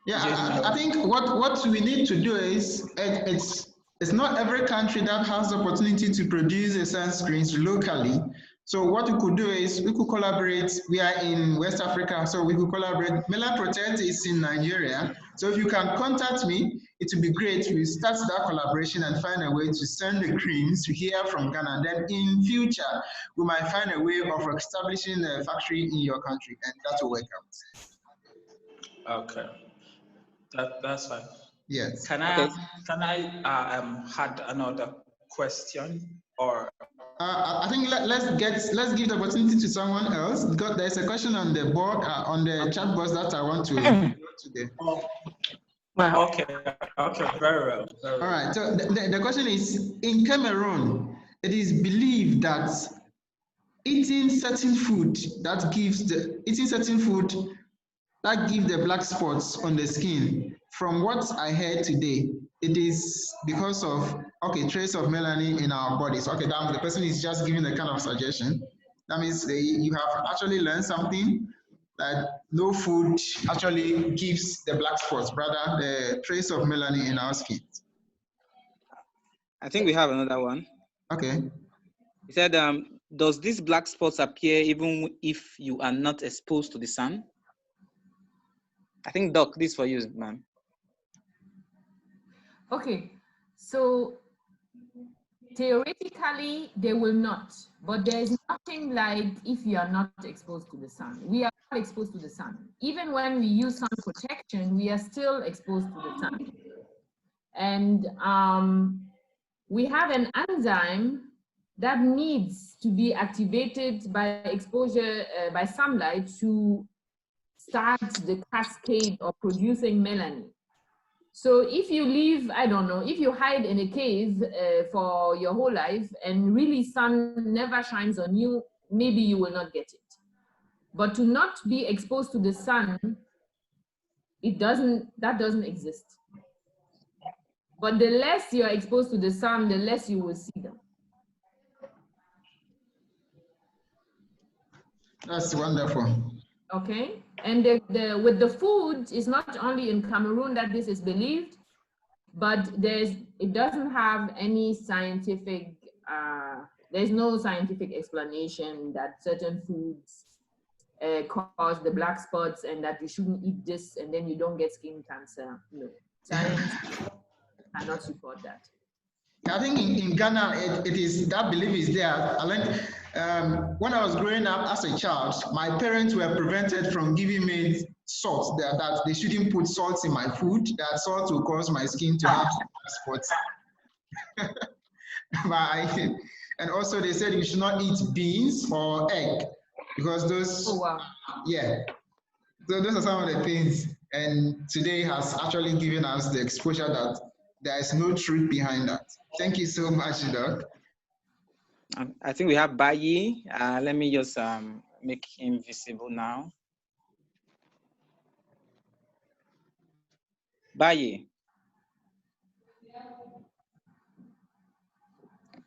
Yeah, I think what we need to do is, it's not every country that has the opportunity to produce a sunscreens locally. So what we could do is we could collaborate. We are in West Africa, so we could collaborate. Melan Protect is in Nigeria. So if you can contact me, it would be great. We start that collaboration and find a way to send the creams to here from Ghana. And then in future, we might find a way of establishing a factory in your country, and that will work out. Okay. That's fine. Yes. Can I add another question, or? I think let's give the opportunity to someone else, because there's a question on the board, on the chat box that I want to go today. Okay, very well. All right. So the question is: in Cameroon, it is believed that eating certain food that gives the black spots on the skin. From what I heard today, it is because of trace of melanin in our bodies. Okay, that the person is just giving a kind of suggestion. That means you have actually learned something, that no food actually gives the black spots, rather the trace of melanin in our skin. I think we have another one. Okay. He said, does these black spots appear even if you are not exposed to the sun? I think, Doc, this is for you, ma'am. Okay, so theoretically, they will not, but there's nothing like if you are not exposed to the sun. We are not exposed to the sun. Even when we use sun protection, we are still exposed to the sun. And we have an enzyme that needs to be activated by exposure, by sunlight, to start the cascade of producing melanin. So if you live, I don't know, if you hide in a cave for your whole life and really sun never shines on you, maybe you will not get it. But to not be exposed to the sun, that doesn't exist. But the less you're exposed to the sun, the less you will see them. That's wonderful. Okay, and with the food, it's not only in Cameroon that this is believed, but it doesn't have any scientific, there's no scientific explanation that certain foods cause the black spots and that you shouldn't eat this and then you don't get skin cancer. No, science cannot support that. I think in Ghana, it is, that belief is there. I learned when I was growing up as a child, my parents were prevented from giving me salt, that they shouldn't put salt in my food, that salt will cause my skin to have spots. And also they said you should not eat beans or egg, because those, oh, wow. Yeah, so those are some of the things. And today has actually given us the exposure that there is no truth behind that. Thank you so much, Doc. I think we have Bayi. Let me just make him visible now. Bayi.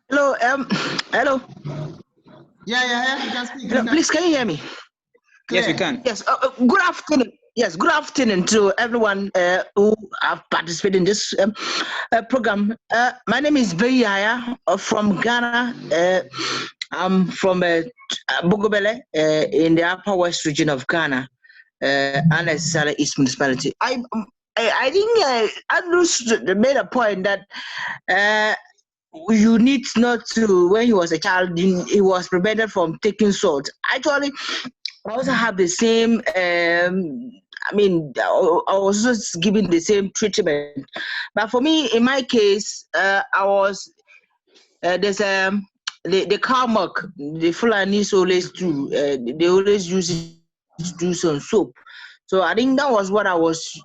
Hello, hello. Yeah, you can speak. Hello, please, can you hear me? Yes, we can. Yes, good afternoon. Yes, good afternoon to everyone who have participated in this program. My name is Bayaya from Ghana. I'm from Bogobele in the Upper West region of Ghana, unnecessarily East Municipality. I think Andrew made a point that you need not to, when he was a child, he was prevented from taking salt. Actually, I also have the same, I mean, I was just given the same treatment. But for me, in my case, I was, there's the cow milk, the Fulanis always do, they always use it to do some soap. So I think that was what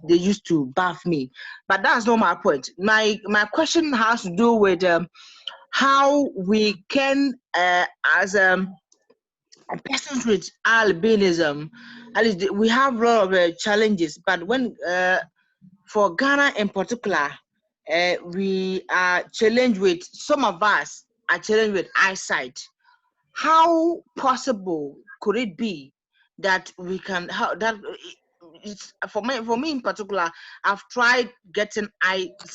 they used to bath me. But that's not my point. My question has to do with how we can, as persons with albinism, at least we have a lot of challenges. But when, for Ghana in particular, we are challenged with, some of us are challenged with eyesight. How possible could it be that we can, how that, it's, for me in particular, I've tried getting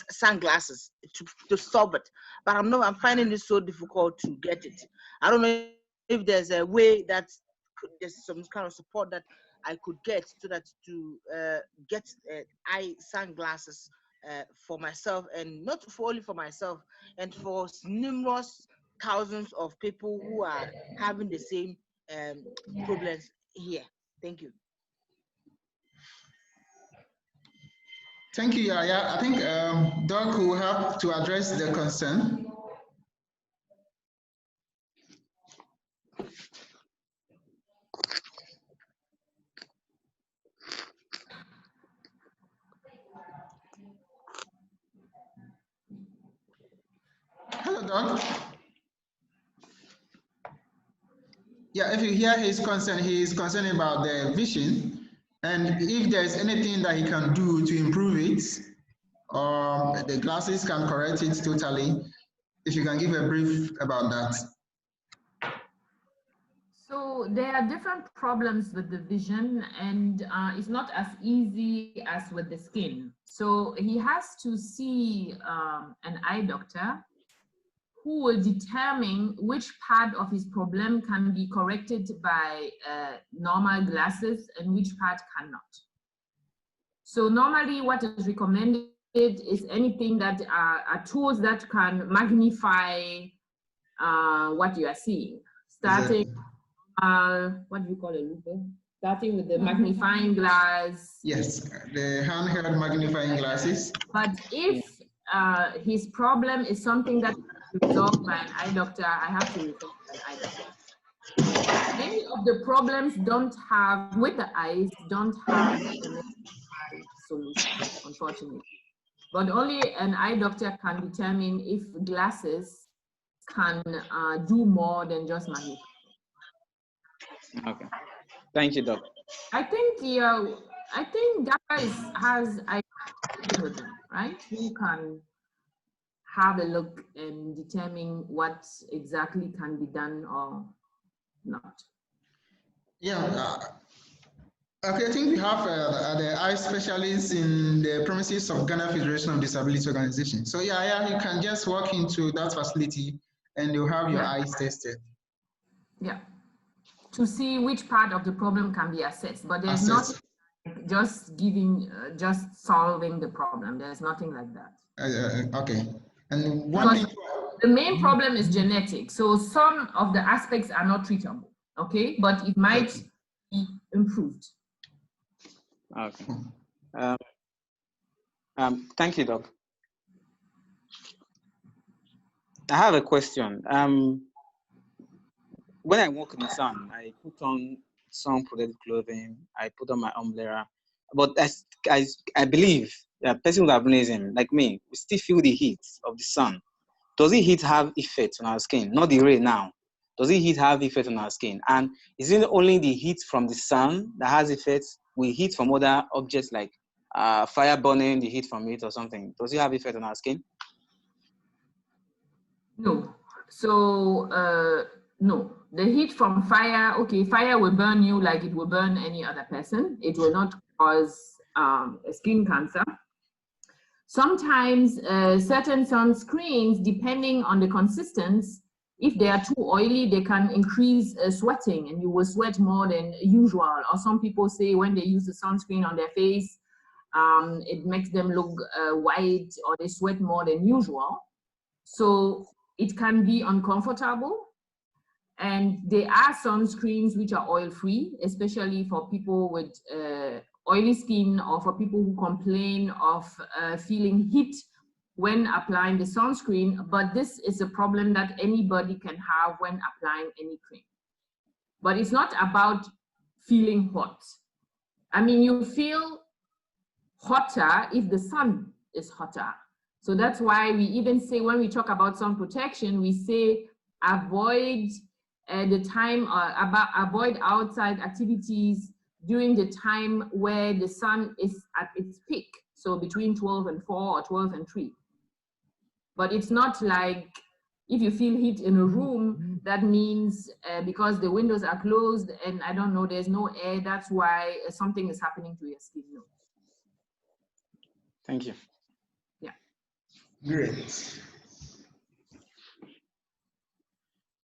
sunglasses to solve it, but I'm finding it so difficult to get it. I don't know if there's a way that there's some kind of support that I could get so that to get sunglasses for myself, and not only for myself, and for numerous thousands of people who are having the same problems here. Thank you. Thank you, Yaya. I think Doc will have to address the concern. Hello, Doc. Yeah, if you hear his concern, he is concerned about the vision, and if there's anything that he can do to improve it, the glasses can correct it totally. If you can give a brief about that. So there are different problems with the vision, and it's not as easy as with the skin. So he has to see an eye doctor who will determine which part of his problem can be corrected by normal glasses and which part cannot. So normally what is recommended is anything that are tools that can magnify what you are seeing. Starting, what do you call it? Starting with the magnifying glass. Yes, the handheld magnifying glasses. But if his problem is something that resolved by an eye doctor, I have to refer to an eye doctor. Many of the problems with the eyes don't have a medical solution, unfortunately. But only an eye doctor can determine if glasses can do more than just magnify. Okay, thank you, Doc. I think Ghana has I with them, right? Who can have a look and determine what exactly can be done or not. Yeah. Okay, I think we have the eye specialists in the premises of Ghana Federation of Disability Organization. So yeah, you can just walk into that facility and you'll have your eyes tested. Yeah, to see which part of the problem can be assessed, but there's not just solving the problem. There's nothing like that. Okay, and the main problem is genetic. So some of the aspects are not treatable, okay, but it might be improved. Okay. Thank you, Doc. I have a question. When I walk in the sun, I put on sun protected clothing, I put on my umbrella, but I believe that person with albinism, like me, we still feel the heat of the sun. Does the heat have effect on our skin? Not the ray now. Does the heat have effect on our skin? And is it only the heat from the sun that has effects? We heat from other objects like fire burning, the heat from it or something. Does it have effect on our skin? No. So no. The heat from fire, okay, fire will burn you like it will burn any other person. It will not cause skin cancer. Sometimes certain sunscreens, depending on the consistency, if they are too oily, they can increase sweating and you will sweat more than usual. Or some people say when they use the sunscreen on their face, it makes them look white or they sweat more than usual. So it can be uncomfortable. And there are sunscreens which are oil-free, especially for people with oily skin or for people who complain of feeling heat when applying the sunscreen. But this is a problem that anybody can have when applying any cream. But it's not about feeling hot. I mean, you feel hotter if the sun is hotter. So that's why we even say when we talk about sun protection, we say avoid avoid outside activities during the time where the sun is at its peak. So between 12 and 4 or 12 and 3. But it's not like if you feel heat in a room, that means because the windows are closed and I don't know, there's no air, that's why something is happening to your skin. No. Thank you. Yeah. Great.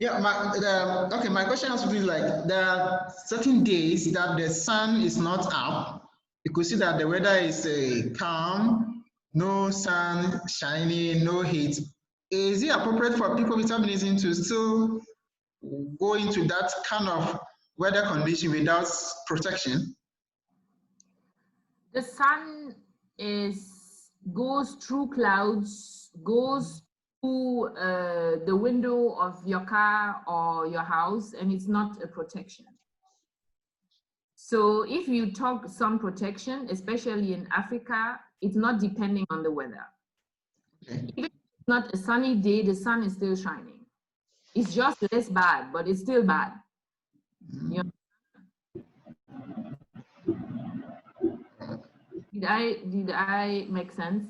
Yeah, my question has to be like, there are certain days that the sun is not up. You could see that the weather is calm, no sun shining, no heat. Is it appropriate for people with albinism to still go into that kind of weather condition without protection? The sun goes through clouds, goes through the window of your car or your house, and it's not a protection. So if you talk sun protection, especially in Africa, it's not depending on the weather. Okay. Even if it's not a sunny day, the sun is still shining. It's just less bad, but it's still bad. You know? Did I make sense?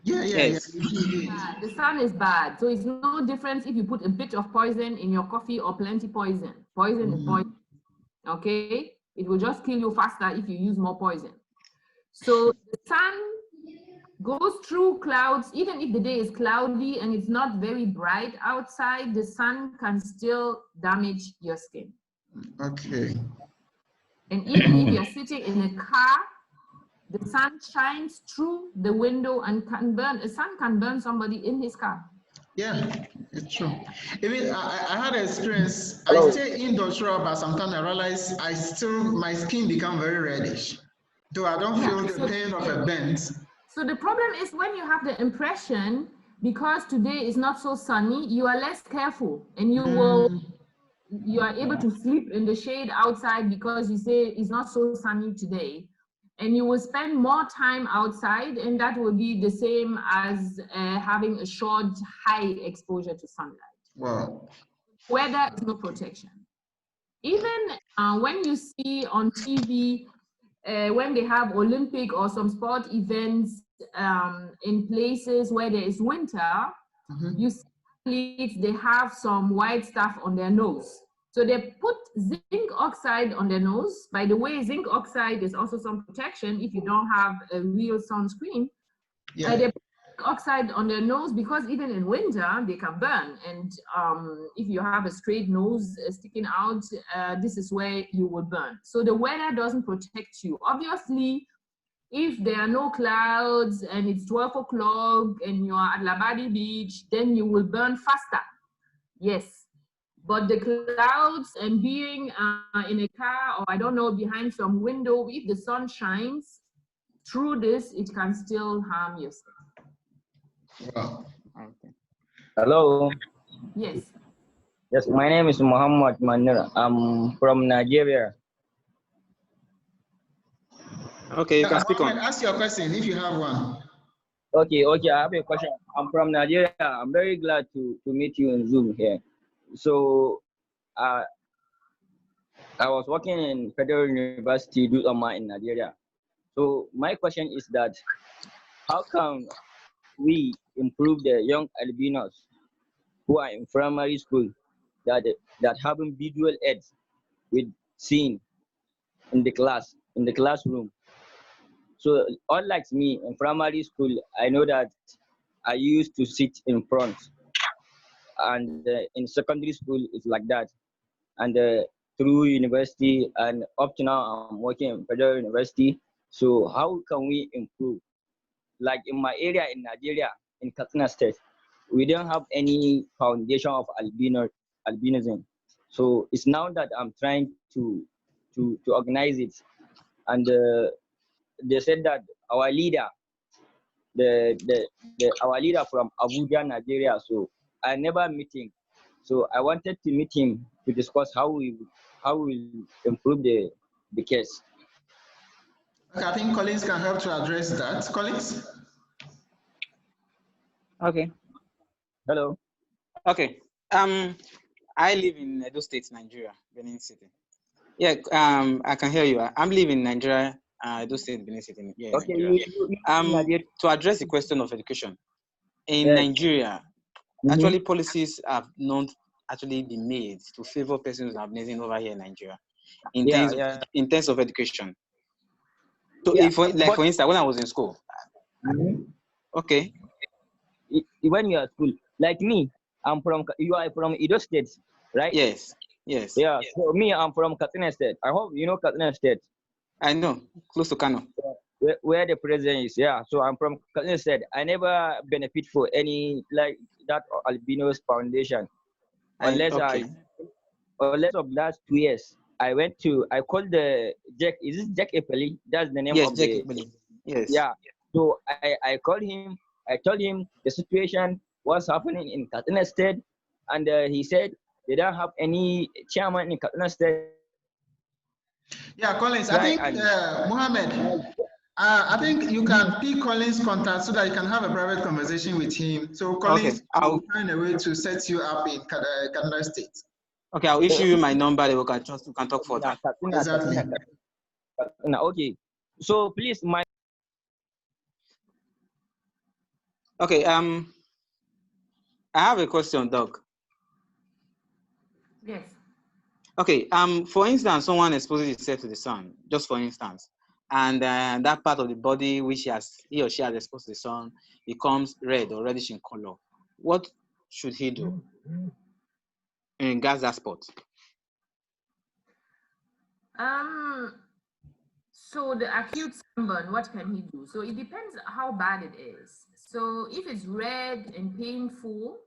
Yeah. The sun is bad. So it's no difference if you put a bit of poison in your coffee or plenty poison. Poison is poison. Okay? It will just kill you faster if you use more poison. So the sun goes through clouds, even if the day is cloudy and it's not very bright outside, the sun can still damage your skin. Okay. And even if you're sitting in a car, the sun shines through the window and can burn. The sun can burn somebody in his car. Yeah, it's true. Even I had an experience. I stay indoors, but sometimes I realize my skin become very reddish, though I don't feel the pain of a burn. So the problem is when you have the impression because today is not so sunny, you are less careful, and you are able to sleep in the shade outside because you say it's not so sunny today, and you will spend more time outside, and that will be the same as having a short high exposure to sunlight. Wow. Weather is no protection. Even when you see on TV, when they have Olympic or some sport events in places where there is winter, you see athletes, they have some white stuff on their nose. So they put zinc oxide on their nose. By the way, zinc oxide is also some protection if you don't have a real sunscreen. Yeah. They put zinc oxide on their nose because even in winter, they can burn. And if you have a straight nose sticking out, this is where you will burn. So the weather doesn't protect you. Obviously, if there are no clouds and it's 12 o'clock and you're at Labadi Beach, then you will burn faster. Yes. But the clouds and being in a car or I don't know, behind some window, if the sun shines through this, it can still harm yourself. Wow. Okay. Hello. Yes. Yes, my name is Muhammad Manir. I'm from Nigeria. Okay, you can speak on. Ask your question if you have one. Okay, I have a question. I'm from Nigeria. I'm very glad to meet you on Zoom here. So, I was working in Federal University, Dutama in Nigeria. So, my question is that, how can we improve the young albinos who are in primary school that having visual aids with seeing in the classroom? So, unlike me in primary school, I know that I used to sit in front, and in secondary school it's like that, and through university and up to now I'm working in Federal University. So how can we improve? Like in my area in Nigeria, in Katsina State, we don't have any foundation of albinism. So it's now that I'm trying to organize it, and they said that our leader, our leader from Abuja, Nigeria. So I never meet him. So I wanted to meet him to discuss how we improve the case. Okay, I think Collins can help to address that. Collins? Okay. Hello. Okay. I live in Edo State, Nigeria, Benin City. Yeah, I can hear you. I'm living in Nigeria, Edo State, Benin City. Yeah, Okay. Nigeria. To address the question of education in Nigeria, actually policies have not actually been made to favor persons with albinism over here in Nigeria in terms of education. So, for instance, when I was in school, okay. When you are at school, like me, you are from Edo State, right? Yes. Yeah. So me, I'm from Katsina State. I hope you know Katsina State. I know, close to Kano. Where the president is, yeah. So I'm from Katsina State. I never benefit for any like that albinos foundation, unless of last 2 years. I called the Jack. Is this Jack Epeli? That's the name of Jack the. Epeli. Yes. Yeah. So I called him. I told him the situation, what's happening in Katsina State, and he said they don't have any chairman in Katsina State. Yeah, Collins. I think Mohammed. I think you can pick Collins' contact so that you can have a private conversation with him. So Collins will find a way to set you up in Katsina State. Okay, I'll issue you my number. We can talk further. Exactly. Okay. So please, Okay. I have a question, Doc. Yes. Okay. For instance, someone exposes himself to the sun, just for instance, and that part of the body which he or she has exposed to the sun becomes red or reddish in color. What should he do in Gaza spot? So the acute sunburn, what can he do? So it depends how bad it is. So if it's red and painful,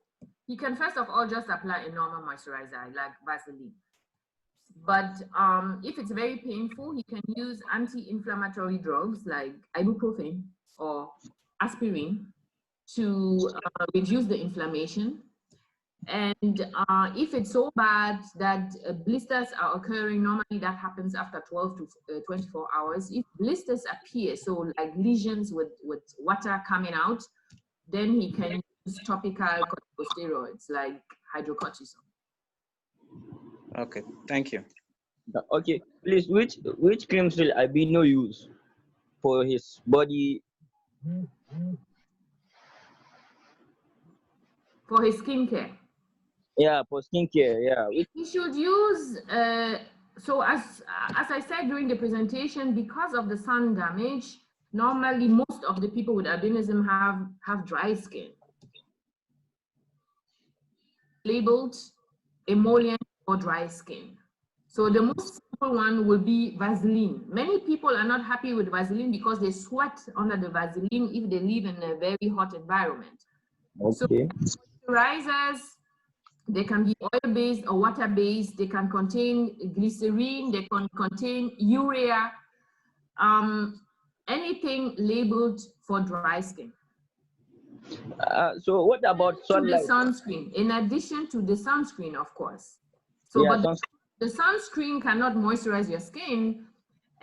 he can first of all just apply a normal moisturizer like Vaseline. But if it's very painful, he can use anti-inflammatory drugs like ibuprofen or aspirin. to reduce the inflammation. And if it's so bad that blisters are occurring, normally that happens after 12 to 24 hours. If blisters appear, so like lesions with water coming out, then he can use topical corticosteroids like hydrocortisone. Okay, thank you. Okay, please, which creams will Albino use for his body? For his skincare? Yeah, for skincare, yeah. He should use, so as I said during the presentation, because of the sun damage, normally most of the people with albinism have dry skin. Labeled emollient for dry skin. So the most simple one will be Vaseline. Many people are not happy with Vaseline because they sweat under the Vaseline if they live in a very hot environment. Okay. So moisturizers, they can be oil-based or water-based. They can contain glycerine. They can contain urea. Anything labeled for dry skin. So what about sunlight? To the sunscreen, in addition to the sunscreen, of course. So, yeah, but the sunscreen cannot moisturize your skin,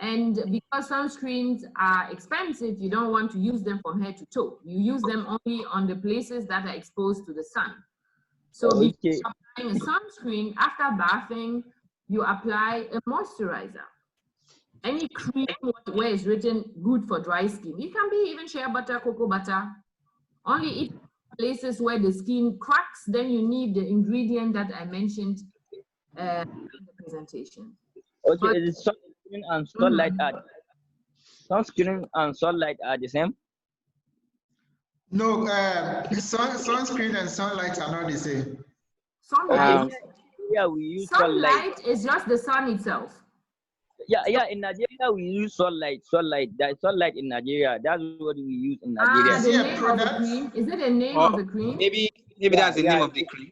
and because sunscreens are expensive, you don't want to use them from head to toe. You use them only on the places that are exposed to the sun. So before applying a sunscreen, after bathing, you apply a moisturizer. Any cream where it's written good for dry skin. It can be even shea butter, cocoa butter. Only if places where the skin cracks, then you need the ingredient that I mentioned in the presentation. Okay, but, is sunscreen and sunlight sunscreen and sunlight are the same? No, sunscreen and sunlight are not the same. Sunlight? Yeah, we use sunlight is just the sun itself. Yeah, in Nigeria we use sunlight. There's sunlight in Nigeria. That's what we use in Nigeria. The name of the cream? Is it the name of the cream? Maybe that's the name of the cream.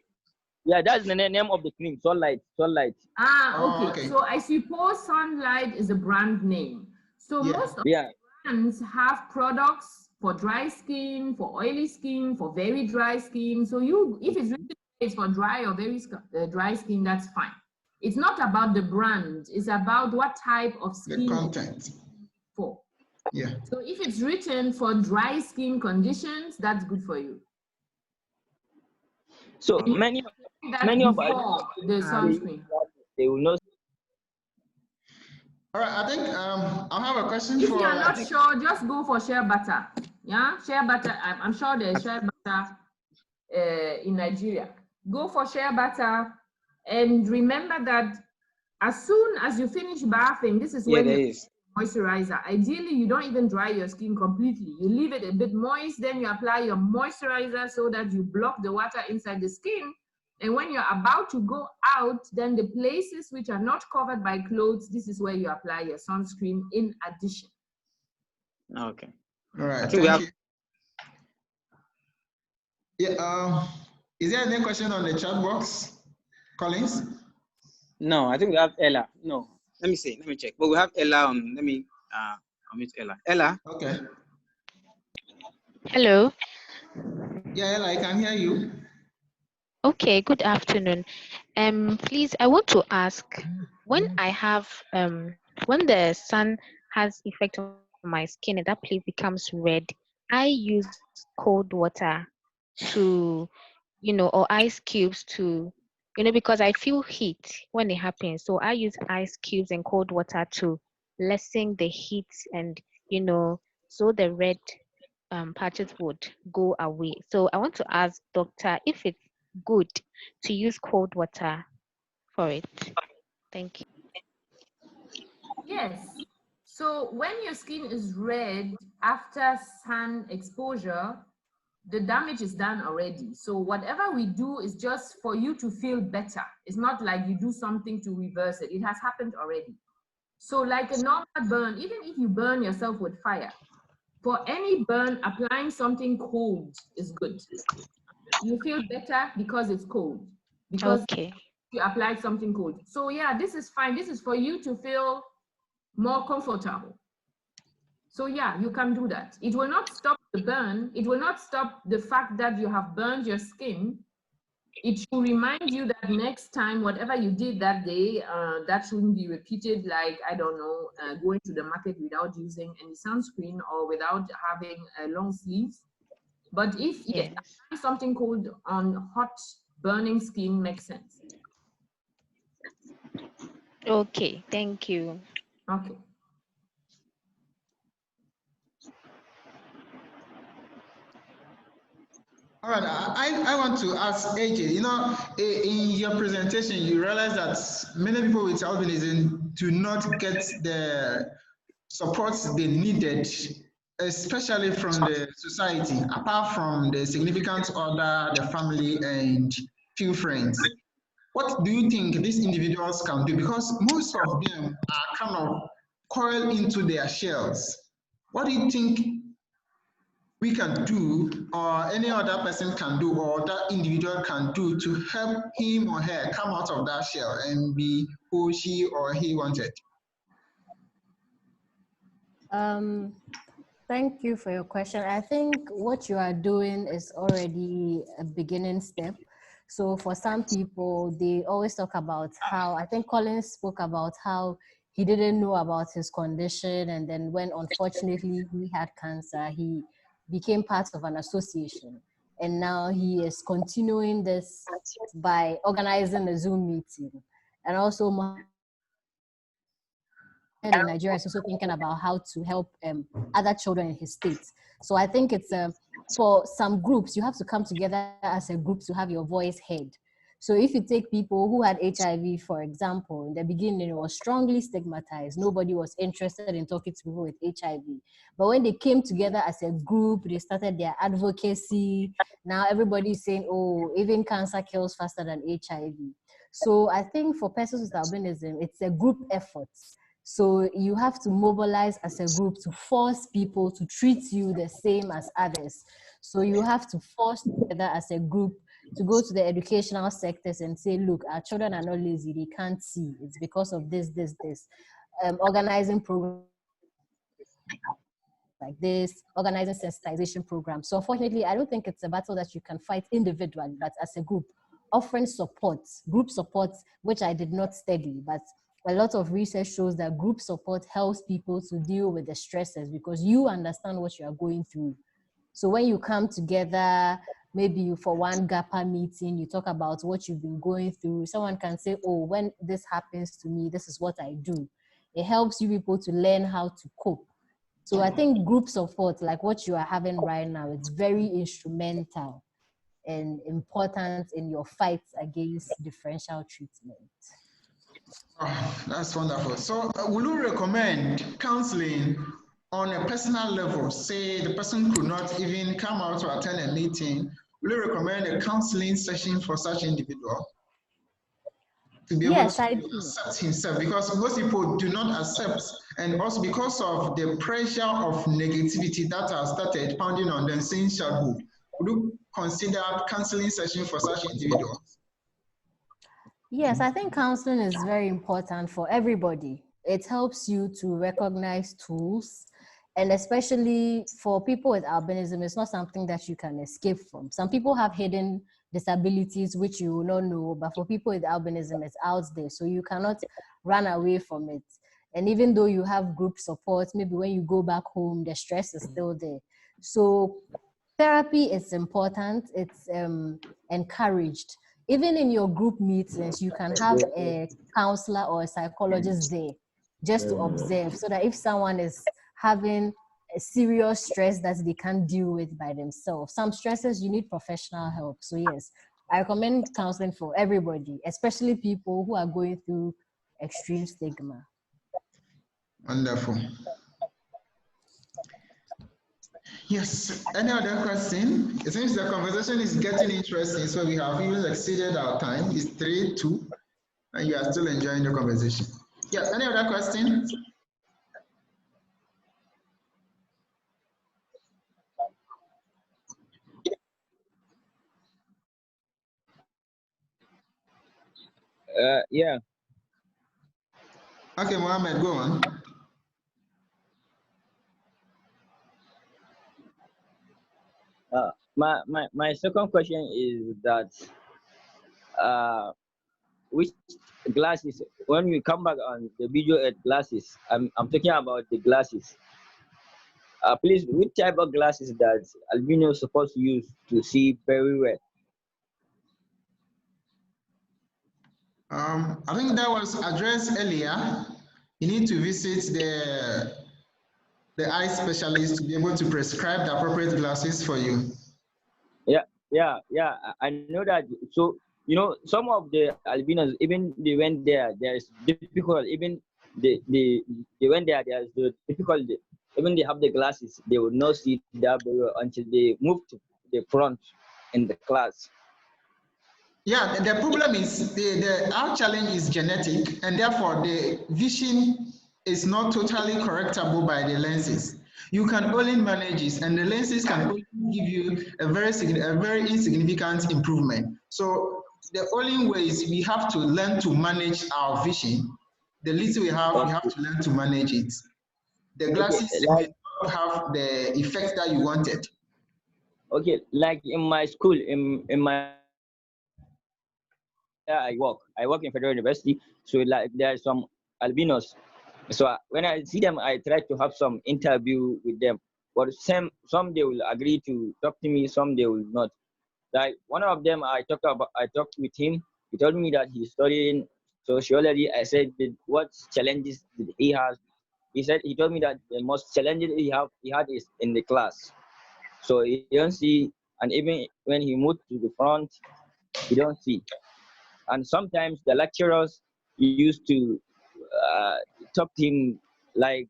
Yeah, that's the name of the cream. Sunlight. Okay. So I suppose sunlight is a brand name. So most of the brands have products for dry skin, for oily skin, for very dry skin. So if it's written it's for dry or very dry skin, that's fine. It's not about the brand, it's about what type of skin. The content. For. Yeah. So if it's written for dry skin conditions, that's good for you. So many of the sunscreen. They will not. All right, I think I have a question if for. If you're not sure, just go for shea butter. Yeah, shea butter. I'm sure there's shea butter in Nigeria. Go for shea butter. And remember that as soon as you finish bathing, this is when you moisturizer. Ideally, you don't even dry your skin completely. You leave it a bit moist, then you apply your moisturizer so that you block the water inside the skin. And when you're about to go out, then the places which are not covered by clothes, this is where you apply your sunscreen in addition. Okay. All right. Thank you. Yeah. Is there any question on the chat box? Collins? No, I think we have Ella. No, let me see. Let me check. But we have Ella on. Let me unmute Ella. Ella. Okay. Hello. Yeah, Ella, I can hear you. Okay. Good afternoon. Please, I want to ask when I have when the sun has effect on my skin and that place becomes red, I use cold water to, or ice cubes to. Because I feel heat when it happens. So I use ice cubes and cold water to lessen the heat and, so the red patches would go away. So I want to ask doctor if it's good to use cold water for it. Thank you. Yes. So when your skin is red after sun exposure, the damage is done already. So whatever we do is just for you to feel better. It's not like you do something to reverse it. It has happened already. So like a normal burn, even if you burn yourself with fire, for any burn, applying something cold is good. You feel better because it's cold. Because you applied something cold. So yeah, this is fine. This is for you to feel more comfortable. So yeah, you can do that. It will not stop the burn, it will not stop the fact that you have burned your skin. It should remind you that next time, whatever you did that day, that shouldn't be repeated, like, I don't know, going to the market without using any sunscreen or without having long sleeves. But if yes, something called on hot burning skin makes sense. Okay, thank you. Okay. All right, I want to ask AJ, you know, in your presentation, you realize that many people with albinism do not get the support they needed, especially from the society, apart from the significant other, the family, and few friends. What do you think these individuals can do? Because most of them are kind of coiled into their shells. What do you think we can do, or any other person can do, or that individual can do to help him or her come out of that shell and be who she or he wanted? Thank you for your question. I think what you are doing is already a beginning step. So for some people, they always talk about how, I think Collins spoke about how he didn't know about his condition, and then when unfortunately he had cancer, he became part of an association. And now he is continuing this by organizing a Zoom meeting. And also in Nigeria is also thinking about how to help other children in his state. So I think it's for some groups, you have to come together as a group to have your voice heard. So if you take people who had HIV, for example, in the beginning, it was strongly stigmatized. Nobody was interested in talking to people with HIV. But when they came together as a group, they started their advocacy. Now everybody's saying, oh, even cancer kills faster than HIV. So I think for persons with albinism, it's a group effort. So you have to mobilize as a group to force people to treat you the same as others. So you have to force together as a group to go to the educational sectors and say, look, our children are not lazy, they can't see. It's because of this. Organizing programs like this, organizing sensitization programs. So unfortunately, I don't think it's a battle that you can fight individually, but as a group, offering support, group support, which I did not study, but a lot of research shows that group support helps people to deal with the stresses because you understand what you are going through. So when you come together, maybe for one GAPA meeting, you talk about what you've been going through. Someone can say, oh, when this happens to me, this is what I do. It helps you people to learn how to cope. So I think group support, like what you are having right now, it's very instrumental and important in your fight against differential treatment. Oh, that's wonderful. So will you recommend counseling on a personal level? Say the person could not even come out to attend a meeting. Will you recommend a counseling session for such individual to be able to accept himself? Because most people do not accept, and also because of the pressure of negativity that has started pounding on them since childhood. Would you consider counseling session for such individuals? Yes, I think counseling is very important for everybody. It helps you to recognize tools, and especially for people with albinism, it's not something that you can escape from. Some people have hidden disabilities which you will not know, but for people with albinism, it's out there, so you cannot run away from it. And even though you have group support, maybe when you go back home, the stress is still there. So therapy is important, it's encouraged. Even in your group meetings, you can have a counselor or a psychologist there just to observe, so that if someone is having a serious stress that they can't deal with by themselves, some stresses you need professional help. So yes, I recommend counseling for everybody, especially people who are going through extreme stigma. Wonderful. Yes, any other question? It seems the conversation is getting interesting, so we have even exceeded our time. It's 3:02, and you are still enjoying the conversation. Yes, any other question? Yeah. Okay, Mohammed, go on. My second question is that which glasses, when we come back on the video at glasses, I'm talking about the glasses. Please, which type of glasses that albinos supposed to use to see very well? I think that was addressed earlier. You need to visit the eye specialist to be able to prescribe the appropriate glasses for you. Yeah, I know that. So, you know, some of the albinos, even they went there, there's difficult, even they went there, there's the difficult, even they have the glasses, they will not see that very well until they move to the front in the class. Yeah, the problem is our challenge is genetic, and therefore the vision is not totally correctable by the lenses. You can only manage it, and the lenses can only give you a very insignificant improvement. So the only way is we have to learn to manage our vision. The little we have to learn to manage it. The glasses may not have the effect that you wanted. Okay, like in my school, in my I work in Federal University, so like there are some albinos. So when I see them, I try to have some interview with them. But some they will agree to talk to me, some they will not. Like one of them, I talked with him. He told me that he's studying sociology. I said, what challenges did he have? He told me that the most challenges he had is in the class. So he don't see, and even when he moved to the front, he don't see. And sometimes the lecturers used to talk to him like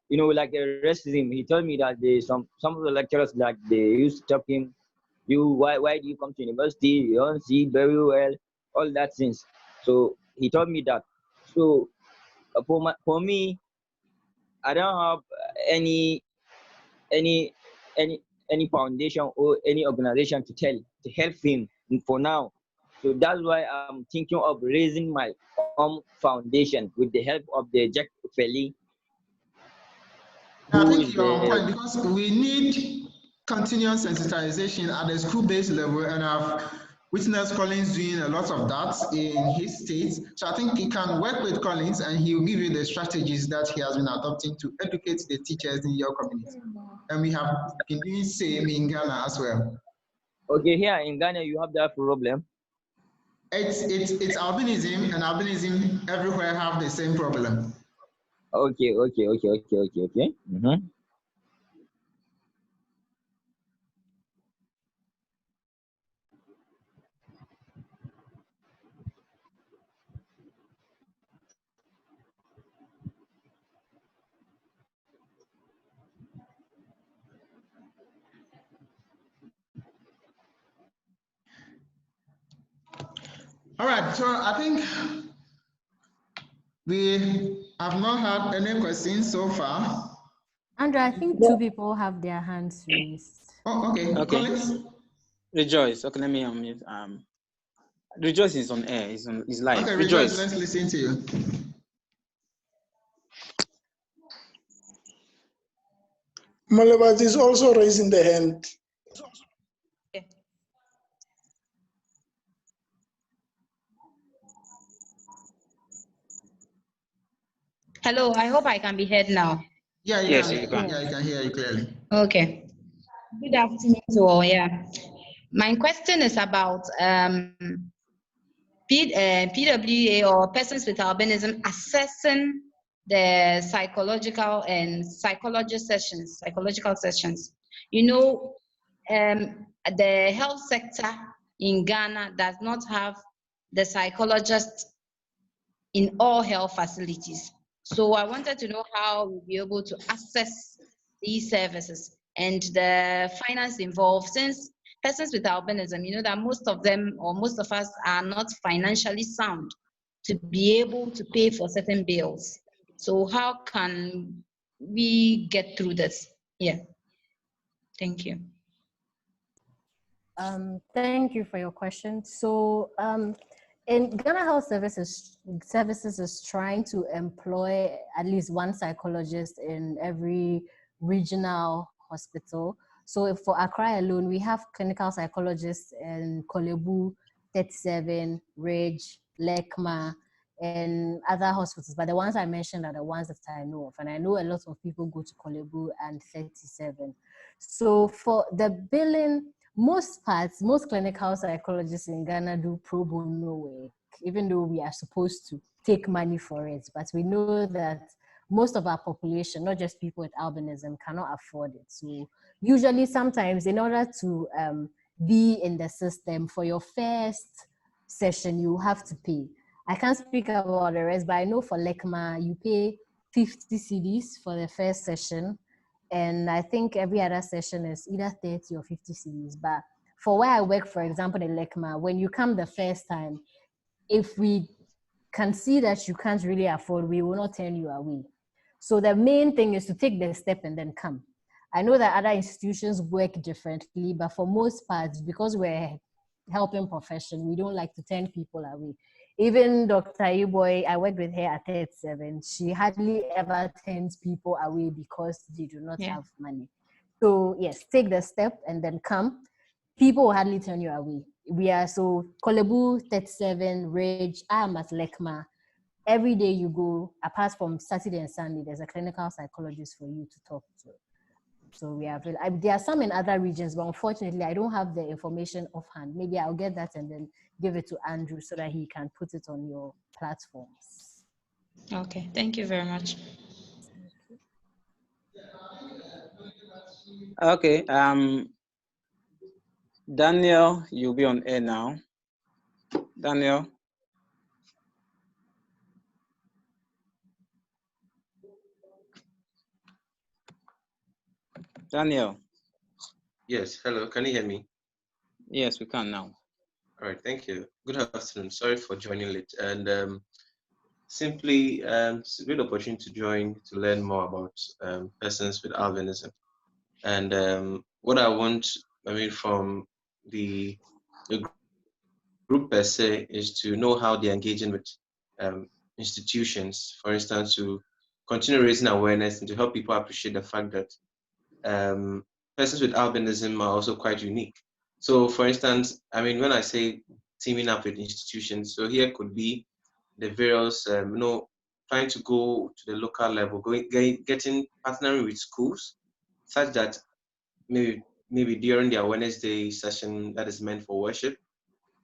like a racism. He told me that some of the lecturers, like, they used to talk to him, why do you come to university, you don't see very well, all that things. So he told me that. So for me, I don't have any any any any foundation or any organization to help him for now. So that's why I'm thinking of raising my own foundation with the help of the Jack Feli. I think you're on point, because we need continuous sensitization at the school-based level, and I've witnessed Collins doing a lot of that in his state. So I think you can work with Collins, and he will give you the strategies that he has been adopting to educate the teachers in your community. And we have been doing same in Ghana as well. Okay, here in Ghana you have that problem. It's albinism, and albinism everywhere have the same problem. Okay. Mm-hmm. All right, so I think we have not had any questions so far. Andrew, I think two people have their hands raised. Oh, okay. Collins? Rejoice. Okay, let me unmute. Rejoice is on air. Is live. Okay, Rejoice. Let's listen to you. Malabat is also raising the hand. Hello, I hope I can be heard now. Yeah, you Yes, can. you can. Yeah, I can hear you clearly. Okay. Good afternoon to all. Yeah. My question is about PWA, or persons with albinism, assessing the psychological sessions. You know, the health sector in Ghana does not have the psychologist in all health facilities. So I wanted to know how we'll be able to access these services and the finance involved, since persons with albinism, you know that most of them, or most of us, are not financially sound to be able to pay for certain bills. So how can we get through this? Yeah. Thank you. Thank you for your question. So in Ghana Health Services is trying to employ at least one psychologist in every regional hospital. So if for Accra alone, we have clinical psychologists in Kolebu, 37, Ridge, Lekma, and other hospitals. But the ones I mentioned are the ones that I know of. And I know a lot of people go to Kolebu and 37. So for the billing, most clinical psychologists in Ghana do pro bono work, even though we are supposed to take money for it. But we know that most of our population, not just people with albinism, cannot afford it. So usually sometimes in order to be in the system for your first session, you have to pay. I can't speak about the rest, but I know for Lekma, you pay 50 cedis for the first session. And I think every other session is either 30 or 50 cedis. But for where I work, for example, in Lekma, when you come the first time, if we can see that you can't really afford, we will not turn you away. So the main thing is to take the step and then come. I know that other institutions work differently, but for most parts, because we're helping profession, we don't like to turn people away. Even Dr. Aryi-Boi, I worked with her at 37. She hardly ever turns people away because they do not have money. So yes, take the step and then come. People will hardly turn you away. We are so Kolebu, 37, Ridge, I am at Lekma. Every day you go, apart from Saturday and Sunday, there's a clinical psychologist for you to talk to. So we have, there are some in other regions, but unfortunately, I don't have the information offhand. Maybe I'll get that and then give it to Andrew so that he can put it on your platforms. Okay, thank you very much. Okay, Daniel, you'll be on air now. Daniel. Daniel. Yes, hello, can you hear me? Yes, we can now. All right, thank you. Good afternoon. Sorry for joining late. And simply, it's a great opportunity to join to learn more about persons with albinism. And what I want, from the group per se, is to know how they're engaging with institutions, for instance, to continue raising awareness and to help people appreciate the fact that persons with albinism are also quite unique. So, for instance, when I say teaming up with institutions, so here could be the various, trying to go to the local level, getting partnering with schools, such that maybe during their Wednesday session that is meant for worship,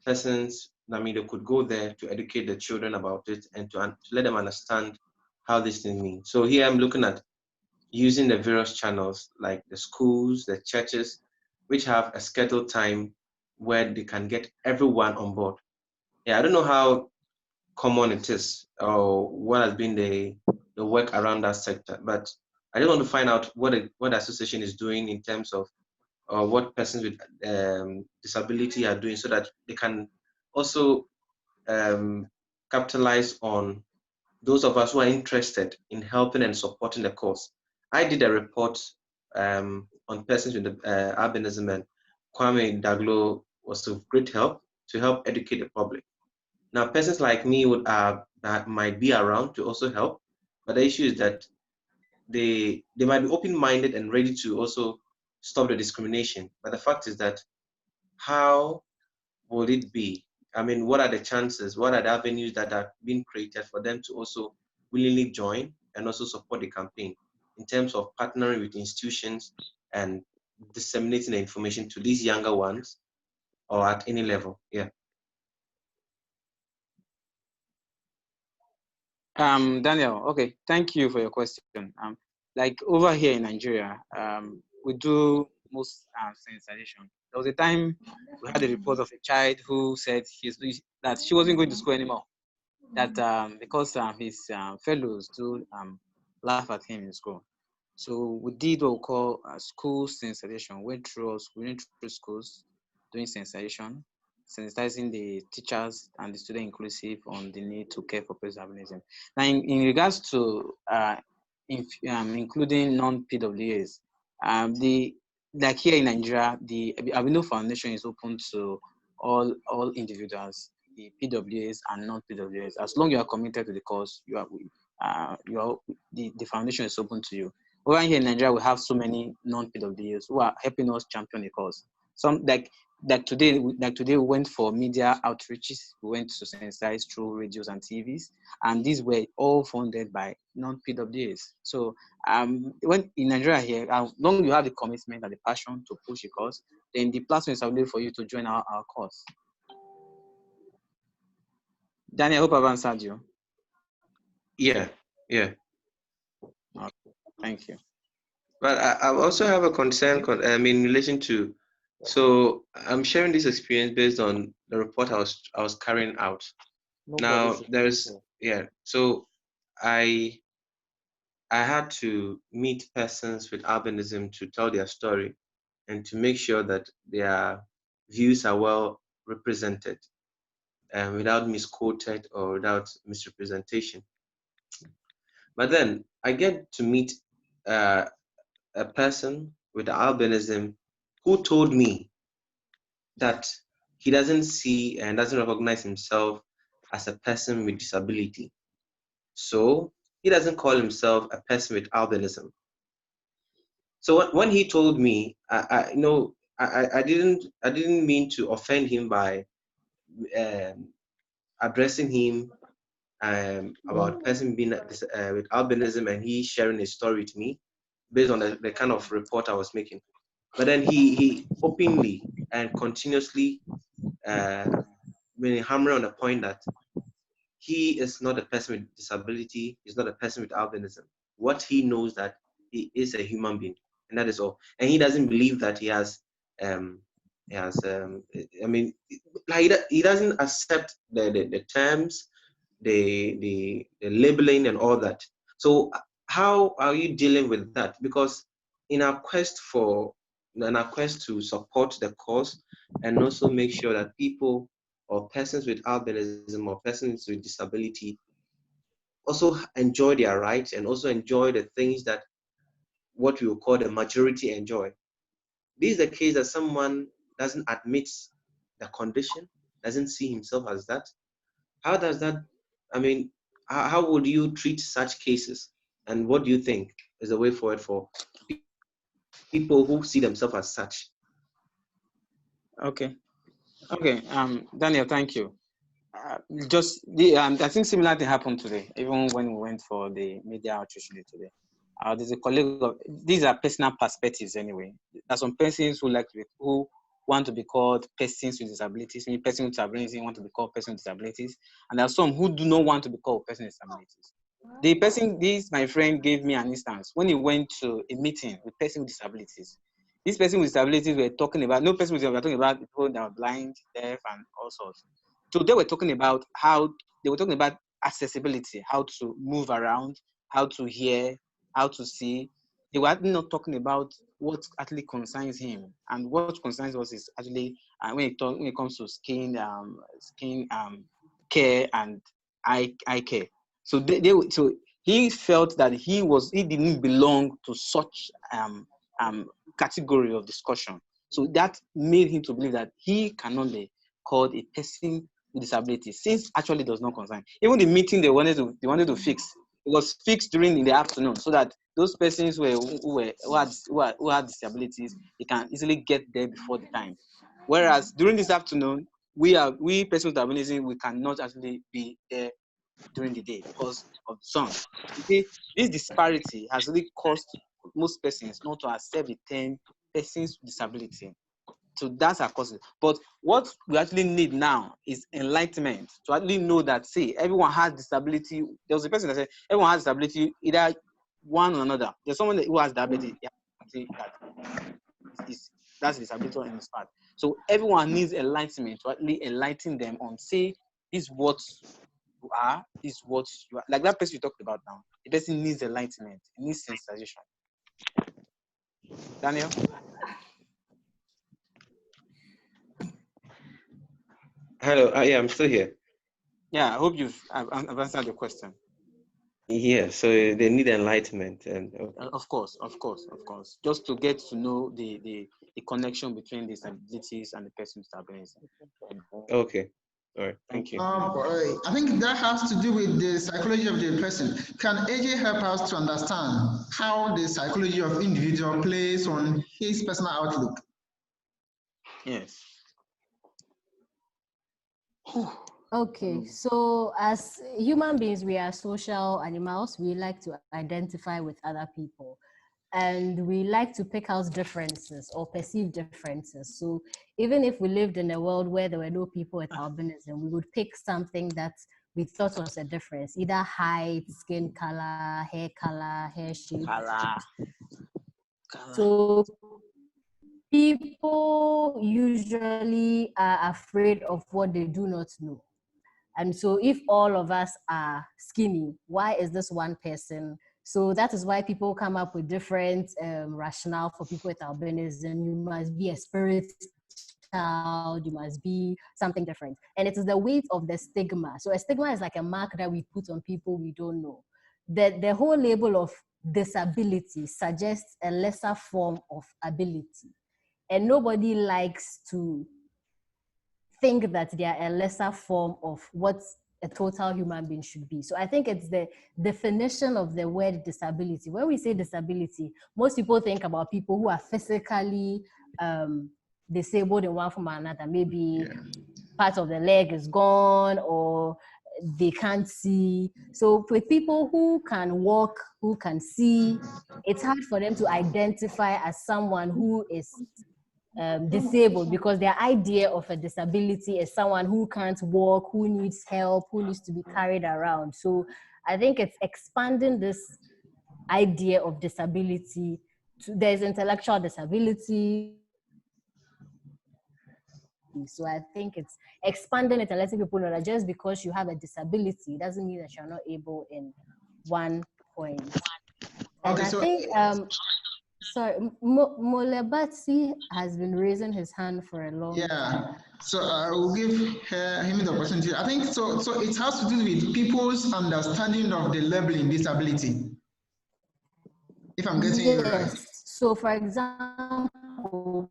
persons, they could go there to educate the children about it and to let them understand how this thing means. So here I'm looking at using the various channels like the schools, the churches, which have a scheduled time where they can get everyone on board. I don't know how common it is or what has been the work around that sector, but I just want to find out what the association is doing in terms of what persons with disability are doing so that they can also capitalize on those of us who are interested in helping and supporting the cause. I did a report on persons with albinism, and Kwame Daglo was of great help to help educate the public. Now, persons like me that might be around to also help, but the issue is that they might be open-minded and ready to also stop the discrimination. But the fact is that how will it be? What are the chances? What are the avenues that are being created for them to also willingly join and also support the campaign in terms of partnering with institutions and disseminating the information to these younger ones or at any level? Yeah. Daniel, okay, thank you for your question. Like over here in Nigeria, we do most sensitization. There was a time we had a report of a child who said that she wasn't going to school anymore. That because his fellows do laugh at him in school. So we did what we call school sensitization. Went through schools doing sensitization, sensitizing the teachers and the student inclusive on the need to care for albinism. Now, in regards to including non-PWAs, like here in Nigeria, the Albino Foundation is open to all individuals, the PWAs and non-PWAs. As long as you are committed to the cause, the foundation is open to you. over here in Nigeria, we have so many non-PWDs who are helping us champion the cause. Some like today we went for media outreaches. We went to sensitize through radios and TVs, and these were all funded by non-PWDs. So when in Nigeria here, as long as you have the commitment and the passion to push a cause, then the platform is available for you to join our cause. Danny, I hope I've answered you. Yeah. Okay, thank you. But I also have a concern in relation to, so I'm sharing this experience based on the report I was carrying out. Now so I had to meet persons with albinism to tell their story and to make sure that their views are well represented and without misquoted or without misrepresentation. But then I get to meet a person with albinism who told me that he doesn't see and doesn't recognize himself as a person with disability. So he doesn't call himself a person with albinism. So when he told me, I didn't mean to offend him by addressing him about person being with albinism and he sharing his story to me based on the kind of report I was making. But then he openly and continuously hammer on the point that he is not a person with disability, he's not a person with albinism. What he knows that he is a human being, and that is all. And he doesn't believe that he doesn't accept the terms, the labeling and all that. So how are you dealing with that? Because in our quest to support the cause and also make sure that people or persons with albinism or persons with disability also enjoy their rights and also enjoy the things that what we will call the majority enjoy. This is the case that someone doesn't admit the condition, doesn't see himself as that. How does that, how would you treat such cases? And what do you think is the way forward for people who see themselves as such? Okay, Daniel, thank you. I think similar thing happened today, even when we went for the media outreach today. There's a colleague these are personal perspectives anyway. There's some persons who want to be called persons with disabilities, maybe persons with disabilities want to be called persons with disabilities, and there are some who do not want to be called persons with disabilities. The person, my friend gave me an instance when he went to a meeting with persons with disabilities. This person with disabilities were talking about, no person with disabilities, we're talking about people that are blind, deaf, and all sorts. So they were talking about accessibility, how to move around, how to hear, how to see. They were not talking about what actually concerns him, and what concerns us is actually when it comes to skin care and eye care. So so he felt that he didn't belong to such category of discussion. So that made him to believe that he cannot be called a person with disability, since actually does not concern. Even the meeting they wanted to fix, it was fixed in the afternoon, so that those persons who had disabilities, they can easily get there before the time. Whereas during this afternoon, we persons with disabilities, we cannot actually be there during the day because of the sun. This disparity has really caused most persons not to accept the term persons with disability. So that's our cause. But what we actually need now is enlightenment to actually know that, see, everyone has disability. There was a person that said everyone has disability, either one or another. There's someone who has diabetes. That's disability in his part. So everyone needs enlightenment to actually enlighten them on, say, this is what you are, this is what you are. Like that person you talked about now, the person needs enlightenment, it needs sensitization. Daniel? Hello, yeah, I'm still here. Yeah, I hope I've answered your question. Yeah, so they need enlightenment, and okay. Of course, just to get to know the connection between disabilities and the person with disabilities. Okay. All right, thank you. I think that has to do with the psychology of the person. Can AJ help us to understand how the psychology of individual plays on his personal outlook? Yes. Okay, so as human beings, we are social animals. We like to identify with other people, and we like to pick out differences or perceive differences. So even if we lived in a world where there were no people with albinism, we would pick something that we thought was a difference, either height, skin color, hair shape. Color. So people usually are afraid of what they do not know. And so if all of us are skinny, why is this one person? So that is why people come up with different rationale for people with albinism. You must be a spirit child, you must be something different. And it is the weight of the stigma. So a stigma is like a mark that we put on people we don't know. The whole label of disability suggests a lesser form of ability. And nobody likes to think that they are a lesser form of what a total human being should be. So I think it's the definition of the word disability. When we say disability, most people think about people who are physically disabled in one form or another. Maybe part of the leg is gone or they can't see. So with people who can walk, who can see, it's hard for them to identify as someone who is disabled, because their idea of a disability is someone who can't walk, who needs help, who needs to be carried around. So I think it's expanding this idea of disability. There's intellectual disability. So I think it's expanding it and letting people know that just because you have a disability doesn't mean that you're not able in one point. And I think sorry, Molebati has been raising his hand for a long time. So I will give him the opportunity. I think so. So it has to do with people's understanding of the labeling disability. If I'm getting it right. So for example,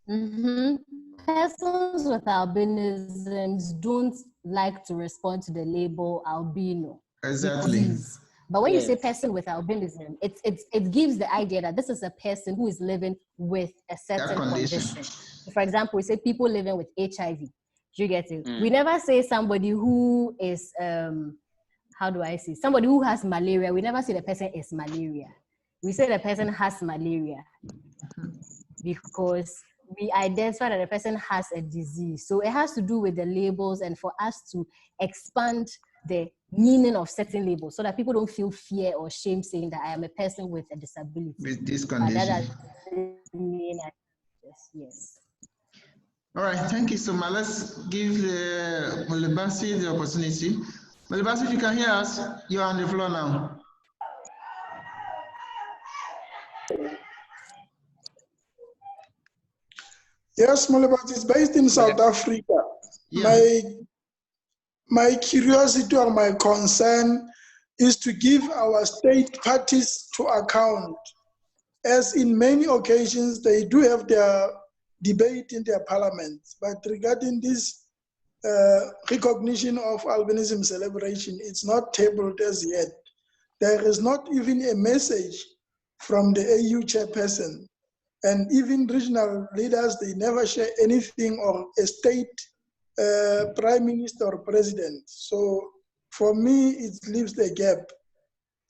persons with albinisms don't like to respond to the label albino. Exactly. But when you say person with albinism, it gives the idea that this is a person who is living with a certain condition. So for example, we say people living with HIV. Do you get it? We never say somebody who is, how do I say, somebody who has malaria. We never say the person is malaria. We say the person has malaria because we identify that the person has a disease. So it has to do with the labels and for us to expand the meaning of certain labels so that people don't feel fear or shame saying that I am a person with a disability. With this condition. Yes. All right, thank you so much. Let's give Molebasi the opportunity. Molebasi, if you can hear us, you're on the floor now. Yes, Molebasi is based in South Africa. My curiosity or my concern is to give our state parties to account, as in many occasions they do have their debate in their parliaments. But regarding this recognition of albinism celebration, it's not tabled as yet. There is not even a message from the AU chairperson, and even regional leaders, they never share anything on a state prime minister or president. So for me, it leaves the gap.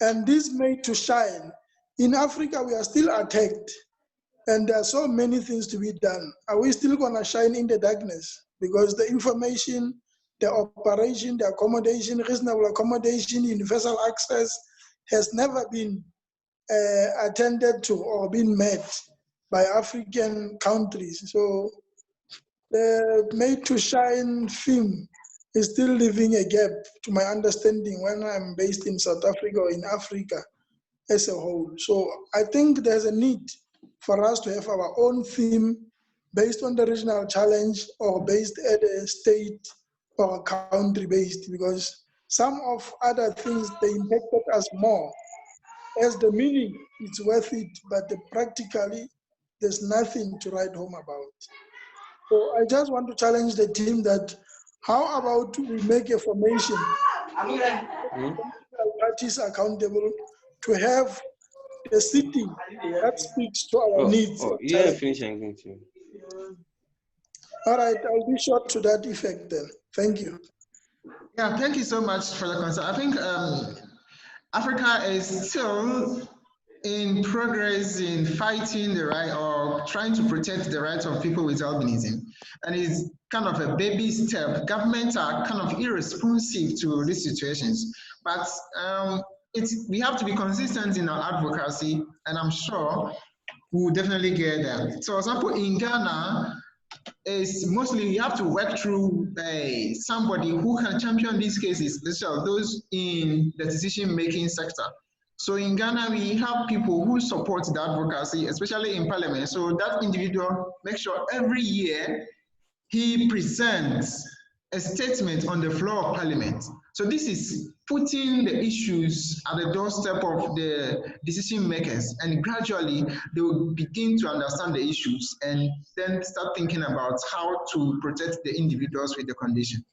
And this made to shine. In Africa, we are still attacked, and there are so many things to be done. Are we still gonna shine in the darkness? Because the information, the operation, the accommodation, reasonable accommodation, universal access has never been attended to or been met by African countries. So the made to shine theme is still leaving a gap to my understanding when I'm based in South Africa or in Africa as a whole. So I think there's a need for us to have our own theme based on the regional challenge or based at a state or country based, because some of other things, they impacted us more. As the meaning, it's worth it, but practically, there's nothing to write home about. So I just want to challenge the team that how about we make a formation, parties accountable to have the city that speaks to our needs. Yeah, finish anything too. All right, I'll be short to that effect then. Thank you. Yeah, thank you so much for the concern. I think Africa is still in progress in fighting the right or trying to protect the rights of people with albinism. And it's kind of a baby step. Governments are kind of irresponsive to these situations. But we have to be consistent in our advocacy, and I'm sure we'll definitely get there. So, for example, in Ghana, is mostly you have to work through somebody who can champion these cases, especially those in the decision-making sector. So in Ghana, we have people who support the advocacy, especially in parliament. So that individual makes sure every year he presents a statement on the floor of parliament. So this is putting the issues at the doorstep of the decision makers, and gradually they will begin to understand the issues and then start thinking about how to protect the individuals with the condition.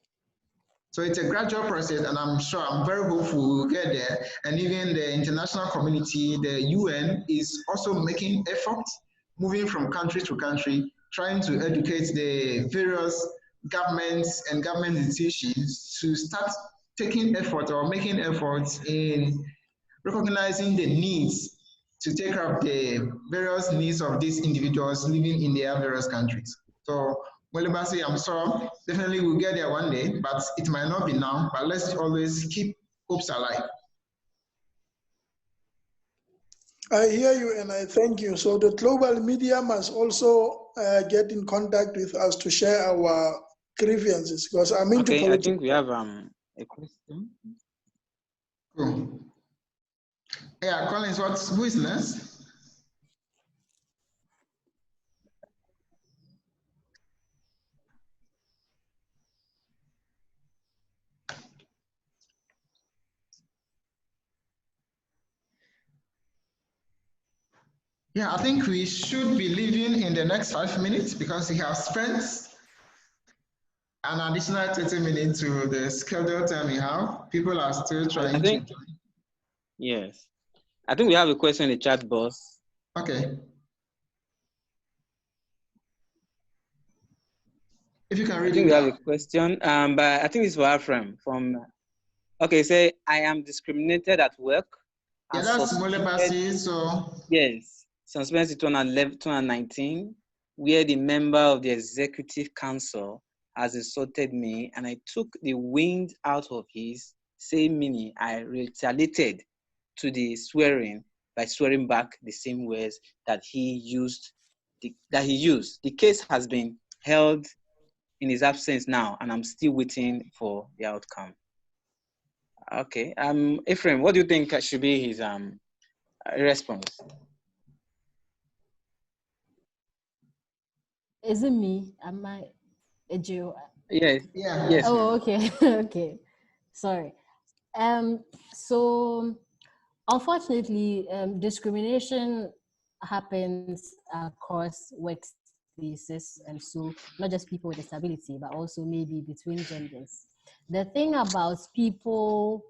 So it's a gradual process, and I'm very hopeful we'll get there. And even the international community, the UN, is also making efforts, moving from country to country, trying to educate the various governments and government institutions to start taking effort or making efforts in recognizing the needs to take care of the various needs of these individuals living in their various countries. So, Welibasi, I'm sure definitely we'll get there one day, but it might not be now, but let's always keep hopes alive. I hear you and I thank you. So the global media must also get in contact with us to share our grievances, because I'm into politics. politics. I think we have a question. Cool. Yeah, Collins, who is next? Yeah, I think we should be leaving in the next 5 minutes because we have spent an additional 30 minutes to the scheduled time we have. People are still trying to join. Yes. I think we have a question in the chat box. Okay. If you can read it. I think we have a question, but I think it's for Affram from, okay, say, I am discriminated at work. Yeah, that's Molebasi, so. Yes, suspended 2019, where the member of the executive council has insulted me, and I took the wind out of his same meaning. I retaliated to the swearing by swearing back the same words that he used. The case has been held in his absence now, and I'm still waiting for the outcome. Okay, Ephraim, what do you think should be his response? Is it me? Am I Adjeiwa? Yes. Yeah. Yes. Oh, okay. Okay. Sorry. So unfortunately, discrimination happens across workplaces, and so not just people with disability, but also maybe between genders. The thing about people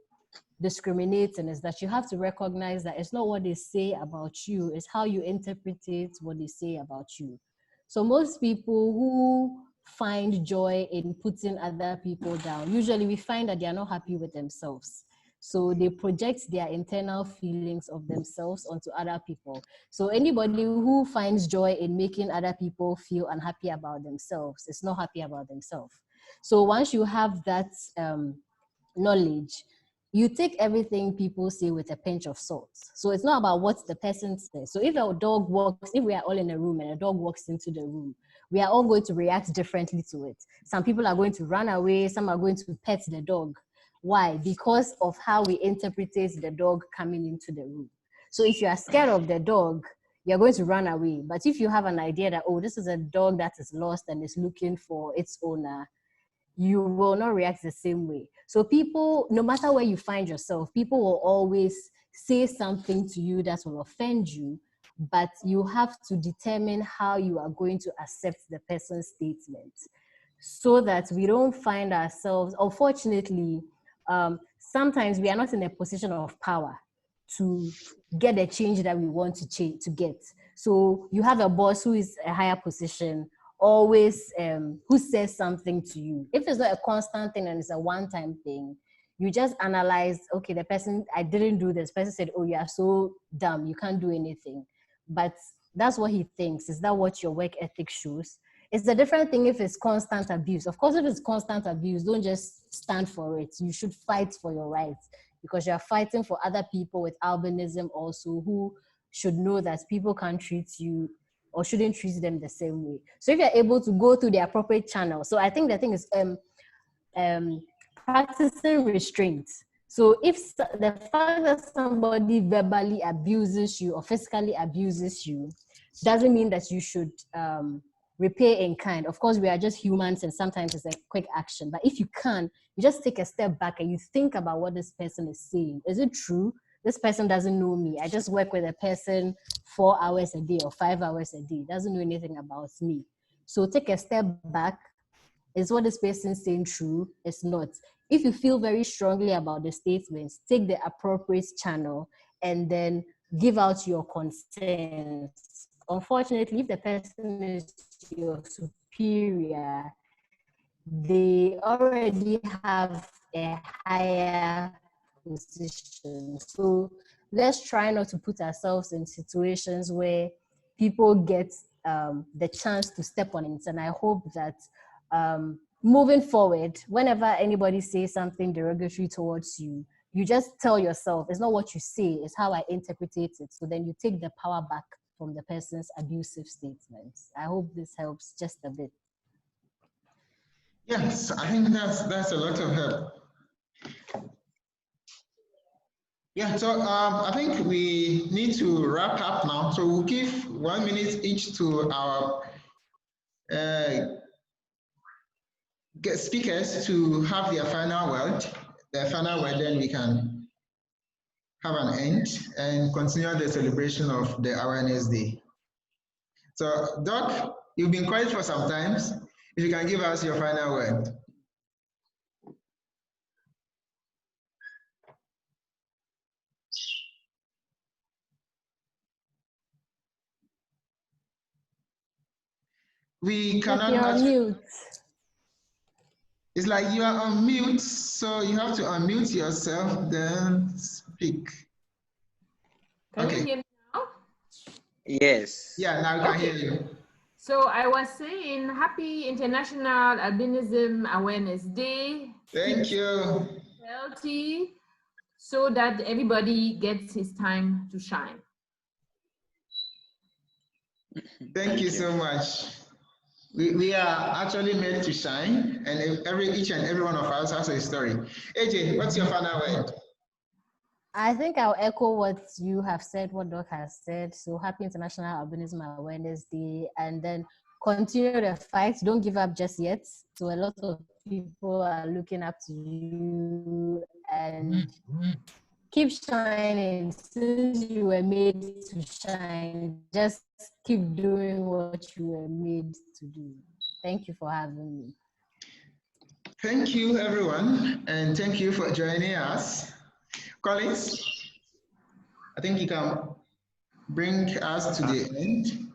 discriminating is that you have to recognize that it's not what they say about you, it's how you interpret what they say about you. So most people who find joy in putting other people down, usually we find that they are not happy with themselves. So they project their internal feelings of themselves onto other people. So anybody who finds joy in making other people feel unhappy about themselves is not happy about themselves. So once you have that knowledge, you take everything people say with a pinch of salt. So it's not about what the person says. So if a dog walks, if we are all in a room and a dog walks into the room, we are all going to react differently to it. Some people are going to run away, some are going to pet the dog. Why? Because of how we interpret the dog coming into the room. So if you are scared of the dog, you're going to run away. But if you have an idea that, oh, this is a dog that is lost and is looking for its owner, you will not react the same way. So people, no matter where you find yourself, people will always say something to you that will offend you but you have to determine how you are going to accept the person's statement so that we don't find ourselves, unfortunately, sometimes we are not in a position of power to get the change that we want to get. So you have a boss who is a higher position, always who says something to you. If it's not a constant thing and it's a one-time thing, you just analyze, okay, the person, I didn't do this. Person said, oh, you are so dumb, you can't do anything. But that's what he thinks. Is that what your work ethic shows? It's a different thing if it's constant abuse. Of course, if it's constant abuse, don't just stand for it. You should fight for your rights, because you're fighting for other people with albinism also, who should know that people can't treat you or shouldn't treat them the same way. So if you're able to go through the appropriate channel. So I think the thing is practicing restraint. So if the fact that somebody verbally abuses you or physically abuses you doesn't mean that you should repay in kind. Of course, we are just humans and sometimes it's a quick action. But if you can, you just take a step back and you think about what this person is saying. Is it true? This person doesn't know me. I just work with a person 4 hours a day or 5 hours a day. Doesn't know anything about me. So take a step back. Is what this person saying true? It's not. If you feel very strongly about the statements, take the appropriate channel and then give out your concerns. Unfortunately, if the person is your superior, they already have a higher position. So let's try not to put ourselves in situations where people get the chance to step on it. And I hope that moving forward, whenever anybody says something derogatory towards you, you just tell yourself, it's not what you say, it's how I interpret it. So then you take the power back from the person's abusive statements. I hope this helps just a bit. Yes, I think that's a lot of help. Yeah, so I think we need to wrap up now. So we'll give 1 minute each to our guest speakers to have their final word. Then we can have an end and continue the celebration of the Awareness Day. So, Doc, you've been quiet for some time. If you can give us your final word. We cannot. You're on mute. It's like you are on mute, so you have to unmute yourself, then speak. Can you hear me now? Yes. Yeah, now I can hear you. So I was saying, happy International Albinism Awareness Day. Thank you. Healthy, so that everybody gets his time to shine. Thank you so much. We are actually meant to shine, and each and every one of us has a story. AJ, what's your final word? I think I'll echo what you have said, what Doc has said. So happy International Albinism Awareness Day, and then continue the fight. Don't give up just yet. So a lot of people are looking up to you, and keep shining. Since you were made to shine, just keep doing what you were made to do. Thank you for having me. Thank you, everyone, and thank you for joining us. Collins, I think you can bring us to the end.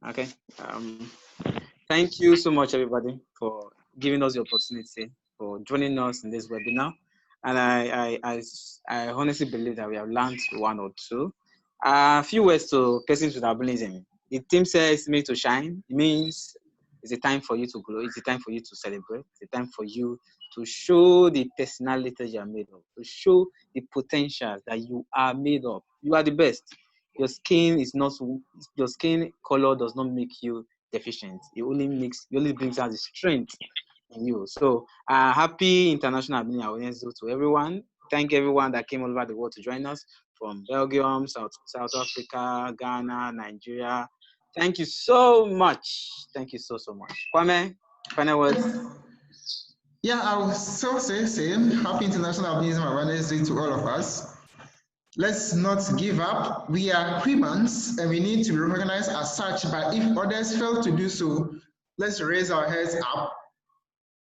Okay. Thank you so much, everybody, for giving us the opportunity for joining us in this webinar. And I honestly believe that we have learned one or two. A few words to persons with albinism. The team says made to shine. It means it's a time for you to grow. It's a time for you to celebrate. It's a time for you to show the personality you are made of, to show the potential that you are made of. You are the best. Your skin color does not make you deficient. It only brings out the strength in you. So happy International Albinism Awareness Day to everyone. Thank everyone that came all over the world to join us from Belgium, South Africa, Ghana, Nigeria. Thank you so much. Thank you so much. Kwame, final words. Yeah, I will so say same. Happy International Albinism Awareness Day to all of us. Let's not give up. We are humans and we need to be recognized as such, but if others fail to do so, let's raise our heads up.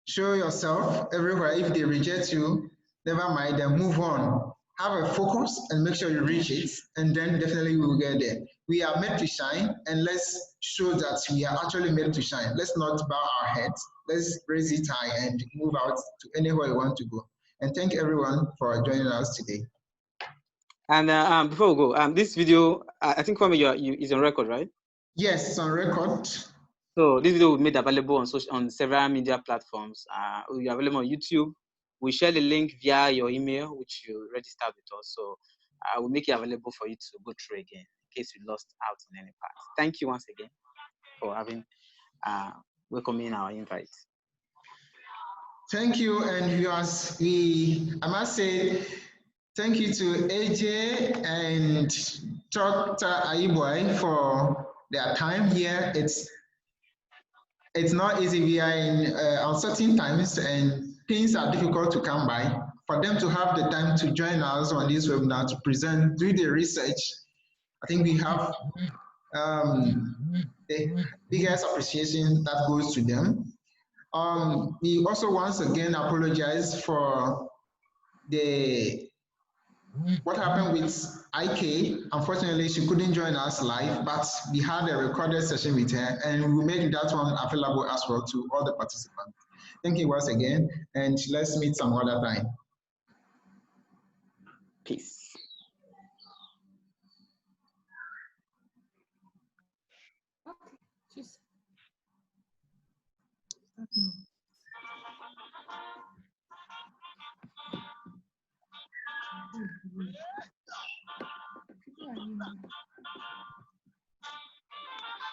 Show yourself everywhere. If they reject you, never mind, then move on. Have a focus and make sure you reach it, and then definitely we will get there. We are meant to shine, and let's show that we are actually meant to shine. Let's not bow our heads. Let's raise it high and move out to anywhere we want to go. And thank everyone for joining us today. And before we go, this video, I think Kwame, is on record, right? Yes, it's on record. So this video will be made available on several media platforms. Will be available on YouTube. We share the link via your email, which you registered with us. So I will make it available for you to go through again in case you lost out on any part. Thank you once again for having welcoming our invite. Thank you, and I must say, thank you to AJ and Dr. Aryi-Boi for their time here. It's not easy. We are in uncertain times and things are difficult to come by. For them to have the time to join us on this webinar to present, do the research, I think we have the biggest appreciation that goes to them. We also once again apologize for what happened with IK. Unfortunately, she couldn't join us live, but we had a recorded session with her, and we will make that one available as well to all the participants. Thank you once again, and let's meet some other time. Peace.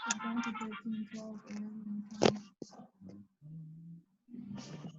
It's down to 13, 12, 11, 10.